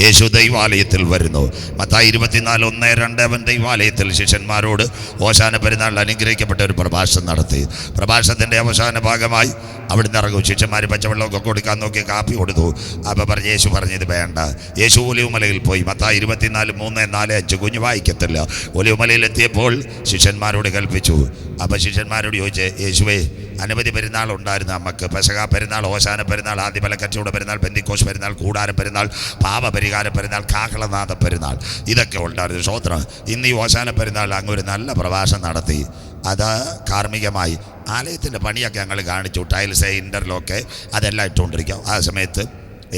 യേശു ദൈവാലയത്തിൽ വരുന്നു. മത്തായി 24:1-2 അവൻ ദൈവാലയത്തിൽ ശിഷ്യന്മാരോട് ഓശാന പെരുന്നാളിൽ അനുഗ്രഹിക്കപ്പെട്ട ഒരു പ്രഭാഷണം നടത്തി. പ്രഭാഷണത്തിൻ്റെ അവസാന ഭാഗമായി അവിടുന്ന് ഇറങ്ങും. ശിഷ്യന്മാർ പച്ചവെള്ളമൊക്കെ കൊടുക്കാൻ നോക്കി കാപ്പി കൊടുത്തു. അപ്പോൾ യേശു പറഞ്ഞത് വേണ്ട. യേശു ഒലിവുമലയിൽ പോയി. മത്തായി 24:3-4-5 കുഞ്ഞു വായിക്കത്തില്ല. ഒലിവുമലയിലെത്തിയപ്പോൾ ശിഷ്യന്മാരോട് കൽപ്പിച്ചു. അപ്പോൾ ശിഷ്യന്മാരോട് ചോദിച്ച്, യേശുവേ, അനവധി പെരുന്നാൾ ഉണ്ടായിരുന്നു നമുക്ക്. പെസഹ പെരുന്നാൾ, ഓശാന പെരുന്നാൾ, ആദിബല കച്ചവട പെരുന്നാൾ, പെന്തിക്കോസ് പെരുന്നാൾ, കൂടാര പെരുന്നാൾ, പാപപരിഹാര പെരുന്നാൾ, കാഹളനാഥ പെരുന്നാൾ, ഇതൊക്കെ ഉണ്ടായിരുന്നു. സ്തോത്രം. ഇന്ന് ഈ ഓശാന പെരുന്നാൾ അങ്ങ് ഒരു നല്ല പ്രഭാഷണം നടത്തി. അത് കാർമ്മികമായി ആലയത്തിൻ്റെ പണിയൊക്കെ ഞങ്ങൾ കാണിച്ചു. ടൈൽസ്, ഇൻ്റർലോക്ക് അതെല്ലാം ഇട്ടുകൊണ്ടിരിക്കാം. ആ സമയത്ത്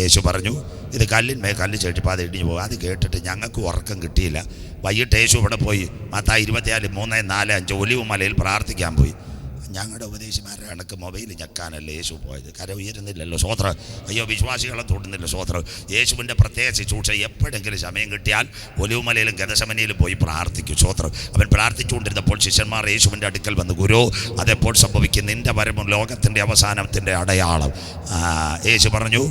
യേശു പറഞ്ഞു, ഇത് കല്ലിന്മേൽ കല്ല് ചേട്ടിപ്പോൾ അത് ഇടിഞ്ഞു പോകും. അത് കേട്ടിട്ട് ഞങ്ങൾക്ക് ഉറക്കം കിട്ടിയില്ല. വൈകിട്ട് യേശു ഇവിടെ പോയി. മത്തായി 24:3-4-5 ഒലിവുമലയിൽ പ്രാർത്ഥിക്കാൻ പോയി. ഞങ്ങളുടെ ഉപദേശിമാരുടെ കണക്ക് മൊബൈൽ ഞെക്കാനല്ലേ യേശു പോയത്. കര ഉയരുന്നില്ലല്ലോ. സ്തോത്രം. അയ്യോ, വിശ്വാസികളെ തൊടുന്നില്ല. സ്തോത്രം. യേശുവിൻ്റെ പ്രത്യേക ശുശ്രൂഷ എപ്പോഴെങ്കിലും സമയം കിട്ടിയാൽ ഒലിവുമലയിലും ഗെത്സമനിയിലും പോയി പ്രാർത്ഥിക്കും. സ്തോത്രം. അവൻ പ്രാർത്ഥിച്ചുകൊണ്ടിരുന്നപ്പോൾ ശിഷ്യന്മാർ യേശുവിൻ്റെ അടുക്കൽ വന്നു. ഗുരു, അതെപ്പോൾ സംഭവിക്കും? നിൻ്റെ വരവും ലോകത്തിൻ്റെ അവസാനത്തിൻ്റെ അടയാളം. യേശു പറഞ്ഞു,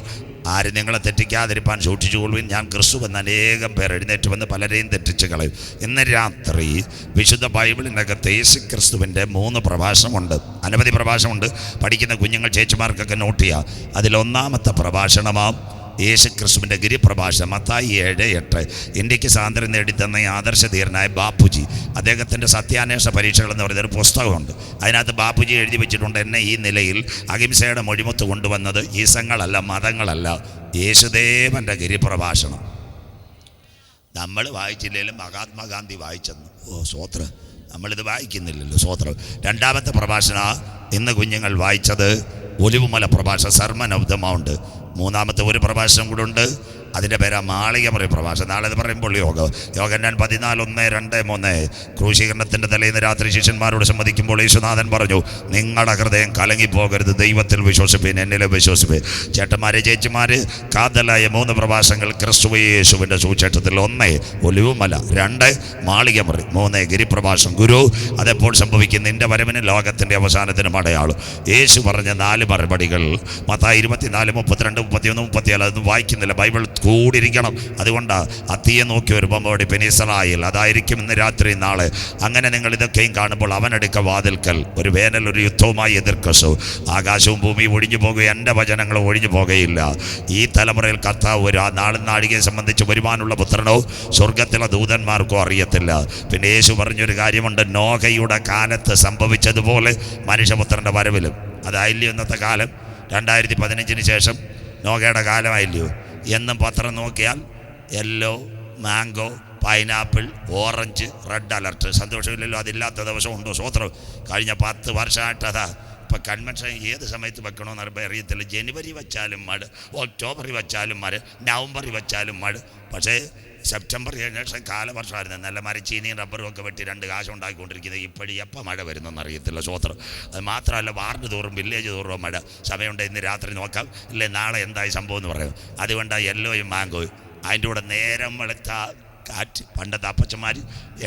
ആരും നിങ്ങളെ തെറ്റിക്കാതിരിപ്പാൻ സൂക്ഷിച്ചുകൊള്ളുവിൻ. ഞാൻ ക്രിസ്തുവെന്ന് അനേകം പേർ എഴുന്നേറ്റ് വന്ന് പലരെയും തെറ്റിച്ച് കളയും. ഇന്ന് രാത്രി വിശുദ്ധ ബൈബിളിനകത്ത് യേശു ക്രിസ്തുവിൻ്റെ 3 പ്രഭാഷണമുണ്ട്. അനവധി പ്രഭാഷണമുണ്ട്. പഠിക്കുന്ന കുഞ്ഞുങ്ങൾ, ചേച്ചിമാർക്കൊക്കെ നോട്ട് ചെയ്യുക. അതിലൊന്നാമത്തെ പ്രഭാഷണമാം യേശു ക്രിസ്തുവിൻ്റെ ഗിരിപ്രഭാഷണം. മത്തായി 7:8. ഇന്ത്യക്ക് സ്വാതന്ത്ര്യം നേടിത്തന്ന ആദർശധീരനായ ബാപ്പുജി, അദ്ദേഹത്തിൻ്റെ സത്യാന്വേഷണ പരീക്ഷകൾ എന്ന് പറയുന്നൊരു പുസ്തകമുണ്ട്. അതിനകത്ത് ബാപ്പുജി എഴുതി വെച്ചിട്ടുണ്ട്, എന്നെ ഈ നിലയിൽ അഹിംസയുടെ മൊഴിമുത്ത് കൊണ്ടുവന്നത് ഈസങ്ങളല്ല, മതങ്ങളല്ല, യേശുദേവൻ്റെ ഗിരിപ്രഭാഷണം. നമ്മൾ വായിച്ചില്ലെങ്കിലും മഹാത്മാഗാന്ധി വായിച്ചെന്ന്. സ്തോത്രം. നമ്മളിത് വായിക്കുന്നില്ലല്ലോ. സ്തോത്രം. രണ്ടാമത്തെ പ്രഭാഷണ ഇന്ന് കുഞ്ഞുങ്ങൾ വായിച്ചത് ഒലിവുമല പ്രഭാഷണം, സർമൺ ഓഫ് ദ മൗണ്ട്. മൂന്നാമത്തെ ഒരു പ്രഭാഷണം കൂടെ ഉണ്ട്. അതിൻ്റെ പേരാ മാളികമുറി പ്രഭാഷണം. നാളെ അത് പറയുമ്പോൾ യോഹന്നാൻ 14:1-2-3. ക്രൂശീകരണത്തിൻ്റെ തലേന്ന് രാത്രി ശിഷ്യന്മാരോട് സംവദിക്കുമ്പോൾ യേശുനാഥൻ പറഞ്ഞു, നിങ്ങളുടെ ഹൃദയം കലങ്ങിപ്പോകരുത്, ദൈവത്തിൽ വിശ്വസിപ്പിൻ, എന്നിലും വിശ്വസിപ്പിൻ. ചേട്ടന്മാരെ, ചേച്ചിമാർ, കാതലായ 3 പ്രഭാഷണങ്ങൾ ക്രിസ്തു യേശുവിൻ്റെ സുവിശേഷത്തിൽ. 1 ഒലിവുമല, 2 മാളികമുറി, 3 ഗിരിപ്രഭാഷണം. ഗുരു, അതെപ്പോൾ സംഭവിക്കും? നിൻ്റെ വരവിന് ലോകത്തിൻ്റെ അവസാനത്തിനും അടയാളം. യേശു പറഞ്ഞ 4 മറുപടികൾ മത്തായി 24:32-31-34. അതൊന്നും വായിക്കുന്നില്ല. ബൈബിൾ കൂടിയിരിക്കണം. അതുകൊണ്ട് അത്തിയെ നോക്കി ഒരു ബമ്പടി പെനിസറായിൽ, അതായിരിക്കും ഇന്ന് രാത്രി നാളെ. അങ്ങനെ നിങ്ങൾ ഇതൊക്കെയും കാണുമ്പോൾ അവനടുക്ക വാതിൽക്കൽ ഒരു വേനൽ, ഒരു യുദ്ധവുമായി എതിർക്കസു. ആകാശവും ഭൂമിയും ഒഴിഞ്ഞു പോകുക, എൻ്റെ വചനങ്ങൾ ഒഴിഞ്ഞു പോകുകയില്ല. ഈ തലമുറയിൽ കർത്താവ് ഒരു നാളും നാഴികയെ സംബന്ധിച്ച് വരുവാനുള്ള പുത്രനോ സ്വർഗത്തിലെ ദൂതന്മാർക്കോ അറിയത്തില്ല. പിന്നെ യേശു പറഞ്ഞൊരു കാര്യമുണ്ട്, നോഹയുടെ കാലത്ത് സംഭവിച്ചതുപോലെ മനുഷ്യപുത്രൻ്റെ വരവിലും. അതായില്ലയോ ഇന്നത്തെ കാലം? 2015 ശേഷം നോഹയുടെ കാലമായില്ലയോ? എന്നും പത്രം നോക്കിയാൽ yellow, mango, pineapple, orange, red alert. സന്തോഷമില്ലല്ലോ. അതില്ലാത്ത ദിവസം ഉണ്ടോ? സ്തോത്രം. കഴിഞ്ഞ 10 വർഷമായിട്ടതാ. ഇപ്പം കൺവെൻഷൻ ഏത് സമയത്ത് വെക്കണമെന്ന് അറിയത്തില്ല. ജനുവരി വെച്ചാലും മഴ, ഒക്ടോബറിൽ വെച്ചാലും മഴ, നവംബറിൽ വെച്ചാലും മഴ. പക്ഷേ സെപ്റ്റംബർ 7 കാലവർഷമായിരുന്നു. നല്ല മരച്ചീനിയും റബ്ബറും ഒക്കെ വെട്ടി 2 കാശ് ഉണ്ടാക്കിക്കൊണ്ടിരിക്കുന്നത്. ഇപ്പോഴും എപ്പോൾ മഴ വരുന്നെന്ന് അറിയത്തില്ല. സ്തോത്രം. അത് മാത്രമല്ല, വാർഡ് തോറും വില്ലേജ് തോറും മഴ. സമയമുണ്ട്, ഇന്ന് രാത്രി നോക്കാം, ഇല്ലേ നാളെ എന്തായി സംഭവം എന്ന് പറയും. അതുകൊണ്ടാണ് യെല്ലോയും മാങ്കോയും. അതിൻ്റെ കൂടെ നേരം വെളുത്ത കാറ്റ്. പണ്ടത്തെ അപ്പച്ചന്മാർ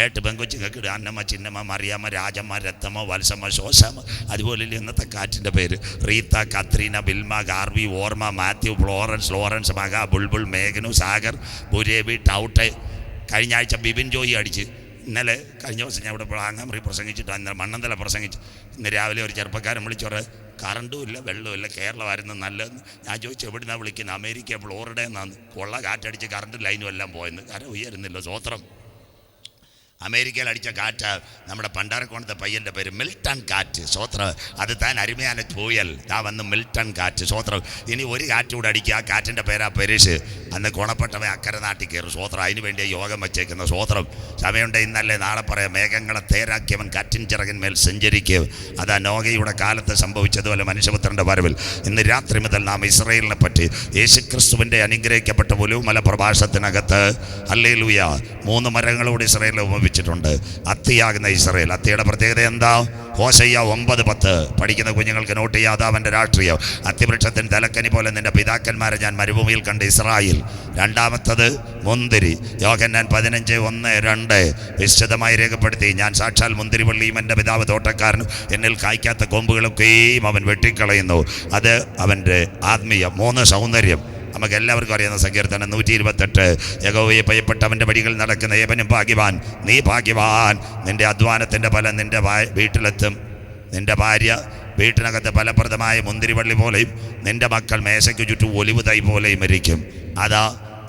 8 പെങ്കൊച്ചുങ്ങൾക്ക് അന്നമ്മ, ചിന്നമ്മ, മറിയാമ്മ, രാജമ്മ, രത്തമ്മ, വത്സമ്മ, ശോശമ്മ. അതുപോലെ ഇന്നത്തെ കാറ്റിൻ്റെ പേര് റീത്ത, കത്രീന, ബിൽമ, ഗാർവി, ഓർമ്മ, മാത്യു, ഫ്ലോറൻസ്, ലോറൻസ്, മക, ബുൾബുൾ, മേഘനു, സാഗർ, ബുരേബി, ടൗട്ടെ. കഴിഞ്ഞ ആഴ്ച ബിബിൻ ജോയി അടിച്ച്. ഇന്നലെ കഴിഞ്ഞ ദിവസം ഞാൻ ഇവിടെ പ്ലാങ്ങാമറി പ്രസംഗിച്ചിട്ട് ഇന്നലെ മണ്ണന്തല പ്രസംഗിച്ചു. ഇന്ന് രാവിലെ ഒരു ചെറുപ്പക്കാരൻ വിളിച്ചോറ്, കറണ്ടും ഇല്ല, വെള്ളവും ഇല്ല, കേരളമായിരുന്നു നല്ലതെന്ന്. ഞാൻ ചോദിച്ചു, എവിടുന്നാണ് വിളിക്കുന്നത്? അമേരിക്ക, ഫ്ലോറിഡ എന്നാണ്. കൊള്ള കാറ്റടിച്ച് കറണ്ട് ലൈനും എല്ലാം പോയെന്ന്. കര ഉയരുന്നില്ല. സ്വോത്രം. അമേരിക്കയിൽ അടിച്ച കാറ്റ് നമ്മുടെ പണ്ടാരക്കോണത്തെ പയ്യൻ്റെ പേര് മിൽട്ടൺ കാറ്റ്. സ്വോത്രം. അത് താൻ അരുമയാണ് പോയൽ, താ വന്ന് മിൽട്ടൺ കാറ്റ്. സ്വോത്രം. ഇനി ഒരു കാറ്റ് കൂടെ അടിക്കുക. ആ കാറ്റിൻ്റെ പേരാ പെരിഷ്. അന്ന് ഗുണപ്പെട്ടവൻ അക്കരെ നാട്ടിൽ കയറും. സ്വോത്രം. അതിന് വേണ്ടിയ യോഗം വെച്ചേക്കുന്ന. സ്വോത്രം. സമയമുണ്ട്, ഇന്നല്ലേ നാളെ പറയാം. മേഘങ്ങളെ തേരാക്കിയവൻ കാറ്റിൻ ചിറകിന്മേൽ സഞ്ചരിക്കുക. അതാ നോഹയുടെ കാലത്ത് സംഭവിച്ചതുപോലെ മനുഷ്യപുത്രൻ്റെ വരവിൽ. ഇന്ന് രാത്രി മുതൽ നാം ഇസ്രായേലിനെ പറ്റി യേശുക്രിസ്തുവിൻ്റെ അനുഗ്രഹിക്കപ്പെട്ട ഒലിവുമല പ്രഭാഷണത്തിനകത്ത് ഹല്ലേലൂയ 3 മരങ്ങളോട് ഇസ്രായേലിൽ ഉപമിച്ചിട്ടുണ്ട്. അത്തിയാകുന്ന ഇസ്രായേൽ. അത്തിയുടെ പ്രത്യേകത എന്താ? ഹോശയ്യ 9:10. പഠിക്കുന്ന കുഞ്ഞുങ്ങൾക്ക് നോട്ട് ചെയ്യാതെ അവൻ്റെ രാഷ്ട്രീയം. അത്തിവൃക്ഷത്തിന് തലക്കനി പോലെ നിന്റെ പിതാക്കന്മാരെ ഞാൻ മരുഭൂമിയിൽ കണ്ട് ഇസ്രായേൽ. രണ്ടാമത്തത് മുന്തിരി. യോഹന്നാൻ 15:1-2 വിശദമായി രേഖപ്പെടുത്തി, ഞാൻ സാക്ഷാൽ മുന്തിരിവള്ളിയും എൻ്റെ പിതാവ് തോട്ടക്കാരനും, എന്നിൽ കായ്ക്കാത്ത കൊമ്പുകളൊക്കെയും അവൻ വെട്ടിക്കളയുന്നു. അത് അവൻ്റെ ആത്മീയ. 3 സൗന്ദര്യം. നമുക്ക് എല്ലാവർക്കും അറിയുന്ന സങ്കീർത്തനം 128. യഹോവയെ ഭയപ്പെട്ടവൻ്റെ വഴികൾ നടക്കുന്ന ഏവനും ഭാഗ്യവാൻ. നീ ഭാഗ്യവാൻ. നിന്റെ അധ്വാനത്തിൻ്റെ ഫലം നിന്റെ വീട്ടിലെത്തും. നിന്റെ ഭാര്യ വീട്ടിനകത്ത് ഫലപ്രദമായ മുന്തിരിവള്ളി പോലെയും നിന്റെ മക്കൾ മേശയ്ക്ക് ചുറ്റും ഒലിവ് തൈ പോലെയും ഇരിക്കും. അതാ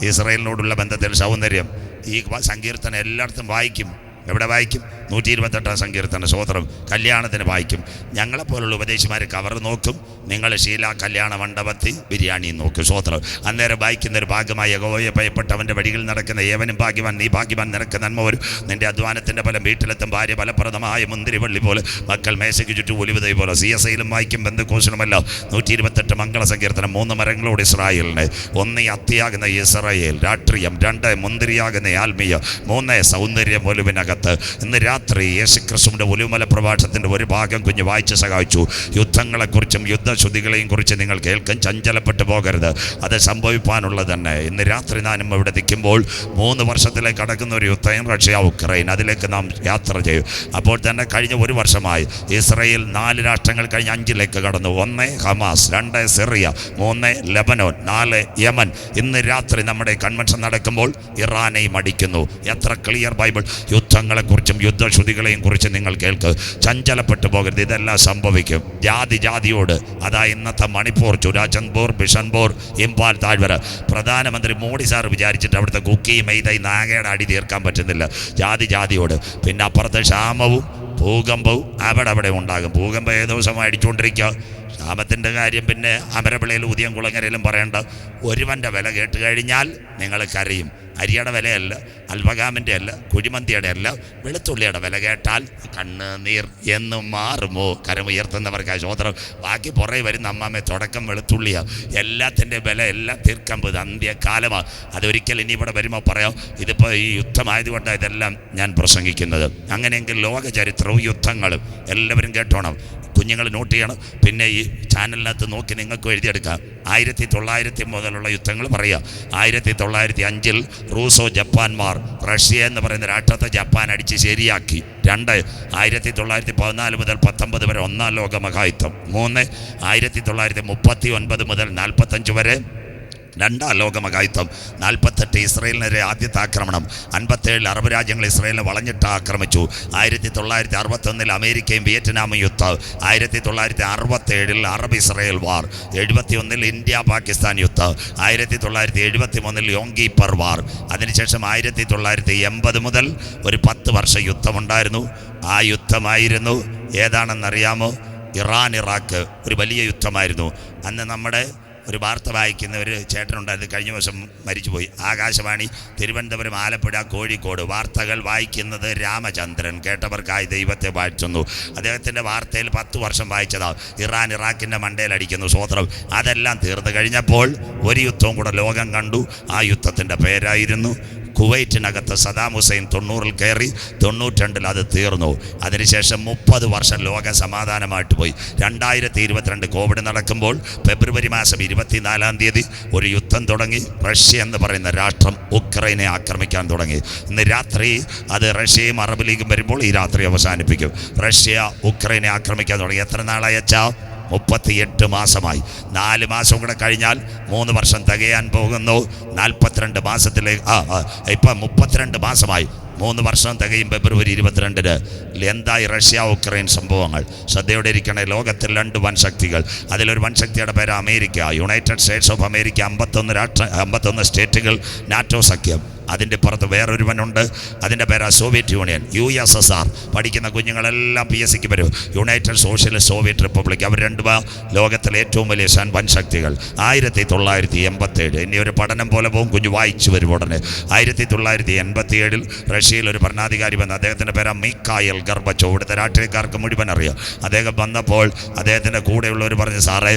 ഇസ്രായേലിനോടുള്ള ബന്ധത്തിൽ സൗന്ദര്യം. ഈ സങ്കീർത്തനം എല്ലായിടത്തും വായിക്കും. എവിടെ വായിക്കും? 128 സങ്കീർത്തന സ്തോത്രം. കല്യാണത്തിന് വായിക്കും. ഞങ്ങളെപ്പോലുള്ള ഉപദേശിമാർ കവർ നോക്കും, നിങ്ങൾ ശീല കല്യാണ മണ്ഡപത്തിൽ ബിരിയാണി നോക്കും. സ്തോത്രം. അന്നേരം വായിക്കുന്ന ഒരു ഭാഗമായി യഹോവയെ ഭയപ്പെട്ടവൻ്റെ വഴികളിൽ നടക്കുന്ന ഏവനും ഭാഗ്യവാൻ. നീ ഭാഗ്യവാൻ. നിനക്ക് നന്മ വരും. നിന്റെ അധ്വാനത്തിൻ്റെ ഫലം വീട്ടിലെത്തും. ഭാര്യ ഫലപ്രദമായ മുന്തിരിവള്ളി പോലെ, മക്കൾ മേശയ്ക്ക് ചുറ്റും ഒലിവുതൈ പോലെ. CSIയിലും വായിക്കും, ബന്ധുക്കോസിലുമല്ല. 128 മംഗള സങ്കീർത്തനം. 3 മരങ്ങളോട് ഇസ്രായേലിന്. 1 അത്തിയാകുന്ന ഇസ്രായേൽ രാഷ്ട്രീയം, 2 മുന്തിരിയാകുന്ന ആത്മീയ, 3 സൗന്ദര്യം ഒലിവിനകത്ത്. ഇന്ന് രാത്രി യേശുക്രിസ്തുവിൻ്റെ ഒലിവുമല പ്രഭാഷണത്തിൻ്റെ ഒരു ഭാഗം കുഞ്ഞ് വായിച്ച് സഹായിച്ചു. യുദ്ധങ്ങളെക്കുറിച്ചും യുദ്ധശ്രുതികളെയും കുറിച്ച് നിങ്ങൾ കേൾക്കും. ചഞ്ചലപ്പെട്ടു പോകരുത്, അത് സംഭവിക്കാനുള്ളത് തന്നെ. ഇന്ന് രാത്രി നാനും ഇവിടെ നിൽക്കുമ്പോൾ 3 വർഷത്തിലേക്ക് കടക്കുന്ന ഒരു യുദ്ധം, റഷ്യ ഉക്രൈൻ, അതിലേക്ക് നാം യാത്ര ചെയ്യും. അപ്പോൾ തന്നെ കഴിഞ്ഞ 1 വർഷമായി ഇസ്രായേൽ 4 രാഷ്ട്രങ്ങൾ കഴിഞ്ഞ് 5ലേക്ക് കടന്നു. 1 ഹമാസ്, 2 സിറിയ, 3 ലെബനോൻ, 4 യമൻ. ഇന്ന് രാത്രി നമ്മുടെ കൺവെൻഷൻ നടക്കുമ്പോൾ ഇറാനെയും അടിക്കുന്നു. എത്ര ക്ലിയർ ബൈബിൾ! യുദ്ധങ്ങളെക്കുറിച്ചും യുദ്ധശ്രുതികളെയും കുറിച്ച് നിങ്ങൾ കേൾക്ക്. ചഞ്ചലപ്പെട്ടു പോകരുത്, ഇതെല്ലാം സംഭവിക്കും. ജാതിയോട്, അതാ ഇന്നത്തെ മണിപ്പൂർ, ചുരാചന്ദ്പൂർ, ബിഷൻപൂർ, ഇംഫാൽ താഴ്വര. പ്രധാനമന്ത്രി മോഡി സാർ വിചാരിച്ചിട്ട് അവിടുത്തെ കുക്കി മെയ്തൈ നാഗയുടെ അടി തീർക്കാൻ പറ്റുന്നില്ല. ജാതിയോട്. പിന്നെ അപ്പുറത്തെ ക്ഷാമവും ഭൂകമ്പവും അവിടെ ഉണ്ടാകും. ഭൂകമ്പം ഏത് ദിവസം അടിച്ചുകൊണ്ടിരിക്കുക. ക്ഷാമത്തിൻ്റെ കാര്യം പിന്നെ അമരവിളയിൽ ഉദയം കുളങ്ങരയിലും പറയേണ്ട. ഒരുവൻ്റെ വില കേട്ട് കഴിഞ്ഞാൽ നിങ്ങൾ കരയും. അരിയുടെ വിലയല്ല, അൽഫഗാമിൻ്റെ അല്ല, കുഴിമന്തിയുടെ അല്ല, വെളുത്തുള്ളിയുടെ വില കേട്ടാൽ കണ്ണ് നീർ എന്നും മാറുമോ? കരമുയർത്തുന്നവർക്കായി സ്തോത്രം. ബാക്കി പുറകെ വരുന്ന അമ്മാമ്മ തുടക്കം വെളുത്തുള്ളിയാണ്. എല്ലാത്തിൻ്റെ വില എല്ലാം തീർക്കാൻ പോയത് അന്ത്യകാലമാണ്. അതൊരിക്കൽ ഇനി ഇവിടെ വരുമ്പോൾ പറയാം. ഇതിപ്പോൾ ഈ യുദ്ധമായതുകൊണ്ടാണ് ഇതെല്ലാം ഞാൻ പ്രസംഗിക്കുന്നത്. അങ്ങനെയെങ്കിൽ ലോക ചരിത്രവും യുദ്ധങ്ങളും എല്ലാവരും കേട്ടോണം. കുഞ്ഞുങ്ങൾ നോട്ട് ചെയ്യണം. പിന്നെ ഈ ചാനലിനകത്ത് നോക്കി നിങ്ങൾക്ക് എഴുതിയെടുക്കാം. 1900 മുതലുള്ള യുദ്ധങ്ങൾ പറയാം. 1905 റൂസോ ജപ്പാൻമാർ റഷ്യ എന്ന് പറയുന്ന രാഷ്ട്രത്തെ ജപ്പാൻ അടിച്ച് ശരിയാക്കി. 2 1914 മുതൽ 19 വരെ 1-ാം ലോക മഹായുദ്ധം. 3 1939 മുതൽ 45 വരെ 2-ാം ലോക മഹായുദ്ധം. 48 ഇസ്രായേലിനെതിരെ ആദ്യത്തെ ആക്രമണം. 57 അറബ് രാജ്യങ്ങൾ ഇസ്രായേലിനെ വളഞ്ഞിട്ട് ആക്രമിച്ചു. 1961 അമേരിക്കയും വിയറ്റ്നാമും യുദ്ധം. 1967 അറബ് ഇസ്രായേൽ വാർ. 71 ഇന്ത്യ പാകിസ്ഥാൻ യുദ്ധം. 1973 യോം കിപ്പർ വാർ. അതിനുശേഷം 1980 മുതൽ ഒരു 10 വർഷം യുദ്ധമുണ്ടായിരുന്നു. ആ യുദ്ധമായിരുന്നു ഏതാണെന്നറിയാമോ? ഇറാൻ ഇറാഖ് ഒരു വലിയ യുദ്ധമായിരുന്നു. അന്ന് നമ്മുടെ ഒരു വാർത്ത വായിക്കുന്ന ഒരു ചേട്ടനുണ്ടായിരുന്നു, കഴിഞ്ഞ ദിവസം മരിച്ചുപോയി. ആകാശവാണി തിരുവനന്തപുരം, ആലപ്പുഴ, കോഴിക്കോട്. വാർത്തകൾ വായിക്കുന്നത് രാമചന്ദ്രൻ. കേട്ടവർക്കായി ദൈവത്തെ വാഴ്ത്തുന്നു. അദ്ദേഹത്തിൻ്റെ വാർത്തയിൽ 10 വർഷം വായിച്ചതാണ്. ഇറാൻ ഇറാഖിൻ്റെ മണ്ടയിലടിക്കുന്നു. സ്തോത്രം. അതെല്ലാം തീർന്നു കഴിഞ്ഞപ്പോൾ ഒരു യുദ്ധവും കൂടെ ലോകം കണ്ടു. ആ യുദ്ധത്തിൻ്റെ പേരായിരുന്നു കുവൈറ്റിനകത്ത് സദാം ഹുസൈൻ 90-ൽ കയറി, 92-ൽ അത് തീർന്നു. അതിനുശേഷം 30 വർഷം ലോകം സമാധാനമായിട്ട് പോയി. 2022 കോവിഡ് നടക്കുമ്പോൾ ഫെബ്രുവരി മാസം 24-ാം തീയതി ഒരു യുദ്ധം തുടങ്ങി. റഷ്യ എന്ന് പറയുന്ന രാഷ്ട്രം ഉക്രൈനെ ആക്രമിക്കാൻ തുടങ്ങി. ഇന്ന് രാത്രി അത് റഷ്യയും അറബ് ലീഗും വരുമ്പോൾ ഈ രാത്രി അവസാനിപ്പിക്കും. റഷ്യ ഉക്രൈനെ ആക്രമിക്കാൻ തുടങ്ങി. എത്ര നാളായച്ചാ? 38 മാസമായി. 4 മാസം കൂടെ കഴിഞ്ഞാൽ 3 വർഷം തികയാൻ പോകുന്നു. 42 മാസത്തിലേക്ക് ഇപ്പം 32 മാസമായി. 3 വർഷം തികയും ഫെബ്രുവരി 22-ന്. എന്തായി റഷ്യ ഉക്രൈൻ സംഭവങ്ങൾ? ശ്രദ്ധയോടെ ഇരിക്കണേ. ലോകത്തിൽ 2 വൻശക്തികൾ. അതിലൊരു വൻശക്തിയുടെ പേര് America, United States of America. 51 സ്റ്റേറ്റുകൾ, നാറ്റോ സഖ്യം. അതിൻ്റെ പുറത്ത് വേറൊരുവനുണ്ട്, അതിൻ്റെ പേരാ സോവിയറ്റ് യൂണിയൻ, USSR. പഠിക്കുന്ന കുഞ്ഞുങ്ങളെല്ലാം PSCക്ക് വരും. United Socialist Soviet Republic. അവർ 2 ലോകത്തിലെ ഏറ്റവും വലിയ വൻശക്തികൾ. 1987 ഇനി ഒരു പഠനം പോലെ പോകും, കുഞ്ഞു വായിച്ചു വരും ഉടനെ. 1987 റഷ്യയിൽ ഒരു ഭരണാധികാരി വന്നു. അദ്ദേഹത്തിൻ്റെ പേരാ മിഖായിൽ ഗർബച്ചോവ്. ഇവിടുത്തെ രാഷ്ട്രീയക്കാർക്ക് മുഴുവൻ അറിയാം. അദ്ദേഹം വന്നപ്പോൾ അദ്ദേഹത്തിൻ്റെ കൂടെയുള്ളവർ പറഞ്ഞു, സാറേ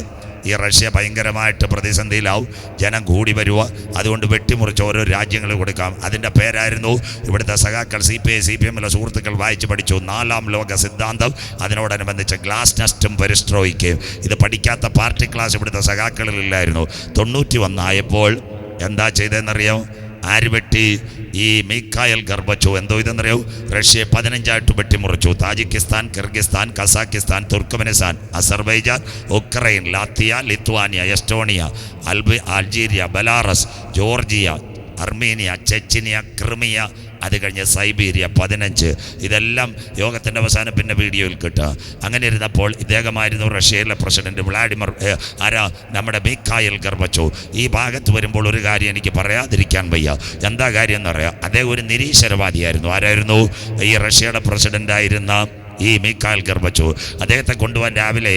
ഈ റഷ്യ ഭയങ്കരമായിട്ട് പ്രതിസന്ധിയിലാവും, ജനം കൂടി വരുക, അതുകൊണ്ട് വെട്ടിമുറിച്ച് ഓരോ രാജ്യങ്ങൾ കൊടുക്കാം. അതിൻ്റെ പേരായിരുന്നു ഇവിടുത്തെ സഖാക്കൾ CPI CPM സുഹൃത്തുക്കൾ വായിച്ച് പഠിച്ചു 4-ാം ലോക സിദ്ധാന്തം. അതിനോടനുബന്ധിച്ച് ഗ്ലാസ് നെസ്റ്റും പെരിസ്ട്രോയിക്കയും. ഇത് പഠിക്കാത്ത പാർട്ടി ക്ലാസ് ഇവിടുത്തെ സഖാക്കളിലില്ലായിരുന്നു. 91 ആയപ്പോൾ എന്താ ചെയ്തതെന്നറിയാമോ? ആര് വെട്ടി? ഈ മിഖായൽ ഗർബച്ചോ. എന്തോ ഇതെന്നറിയോ? റഷ്യയെ 15 വെട്ടിമുറിച്ചു. Tajikistan, Kyrgyzstan, Kazakhstan, Turkmenistan, Azerbaijan, Ukraine, Latvia, Lithuania, Estonia, Algeria, Belarus, Georgia, Armenia, Chechnya, Crimea, അത് കഴിഞ്ഞ് സൈബീരിയ 15. ഇതെല്ലാം യോഗത്തിൻ്റെ അവസാനം പിന്നെ വീഡിയോയിൽ കിട്ടുക. അങ്ങനെ ഇരുന്നപ്പോൾ ഇദ്ദേഹമായിരുന്നു റഷ്യയിലെ പ്രസിഡന്റ് വ്ളാഡിമിർ നമ്മുടെ മിഖായൽ ഗർബച്ചോ. ഈ ഭാഗത്ത് വരുമ്പോൾ ഒരു കാര്യം എനിക്ക് പറയാതിരിക്കാൻ വയ്യ. എന്താ കാര്യം എന്ന് പറയാം, അദ്ദേഹം ഒരു നിരീശ്വരവാദിയായിരുന്നു. ആരായിരുന്നു? ഈ റഷ്യയുടെ പ്രസിഡൻ്റായിരുന്ന ഈ മിഖായൽ ഗർബച്ചോ. അദ്ദേഹത്തെ കൊണ്ടുപോകാൻ രാവിലെ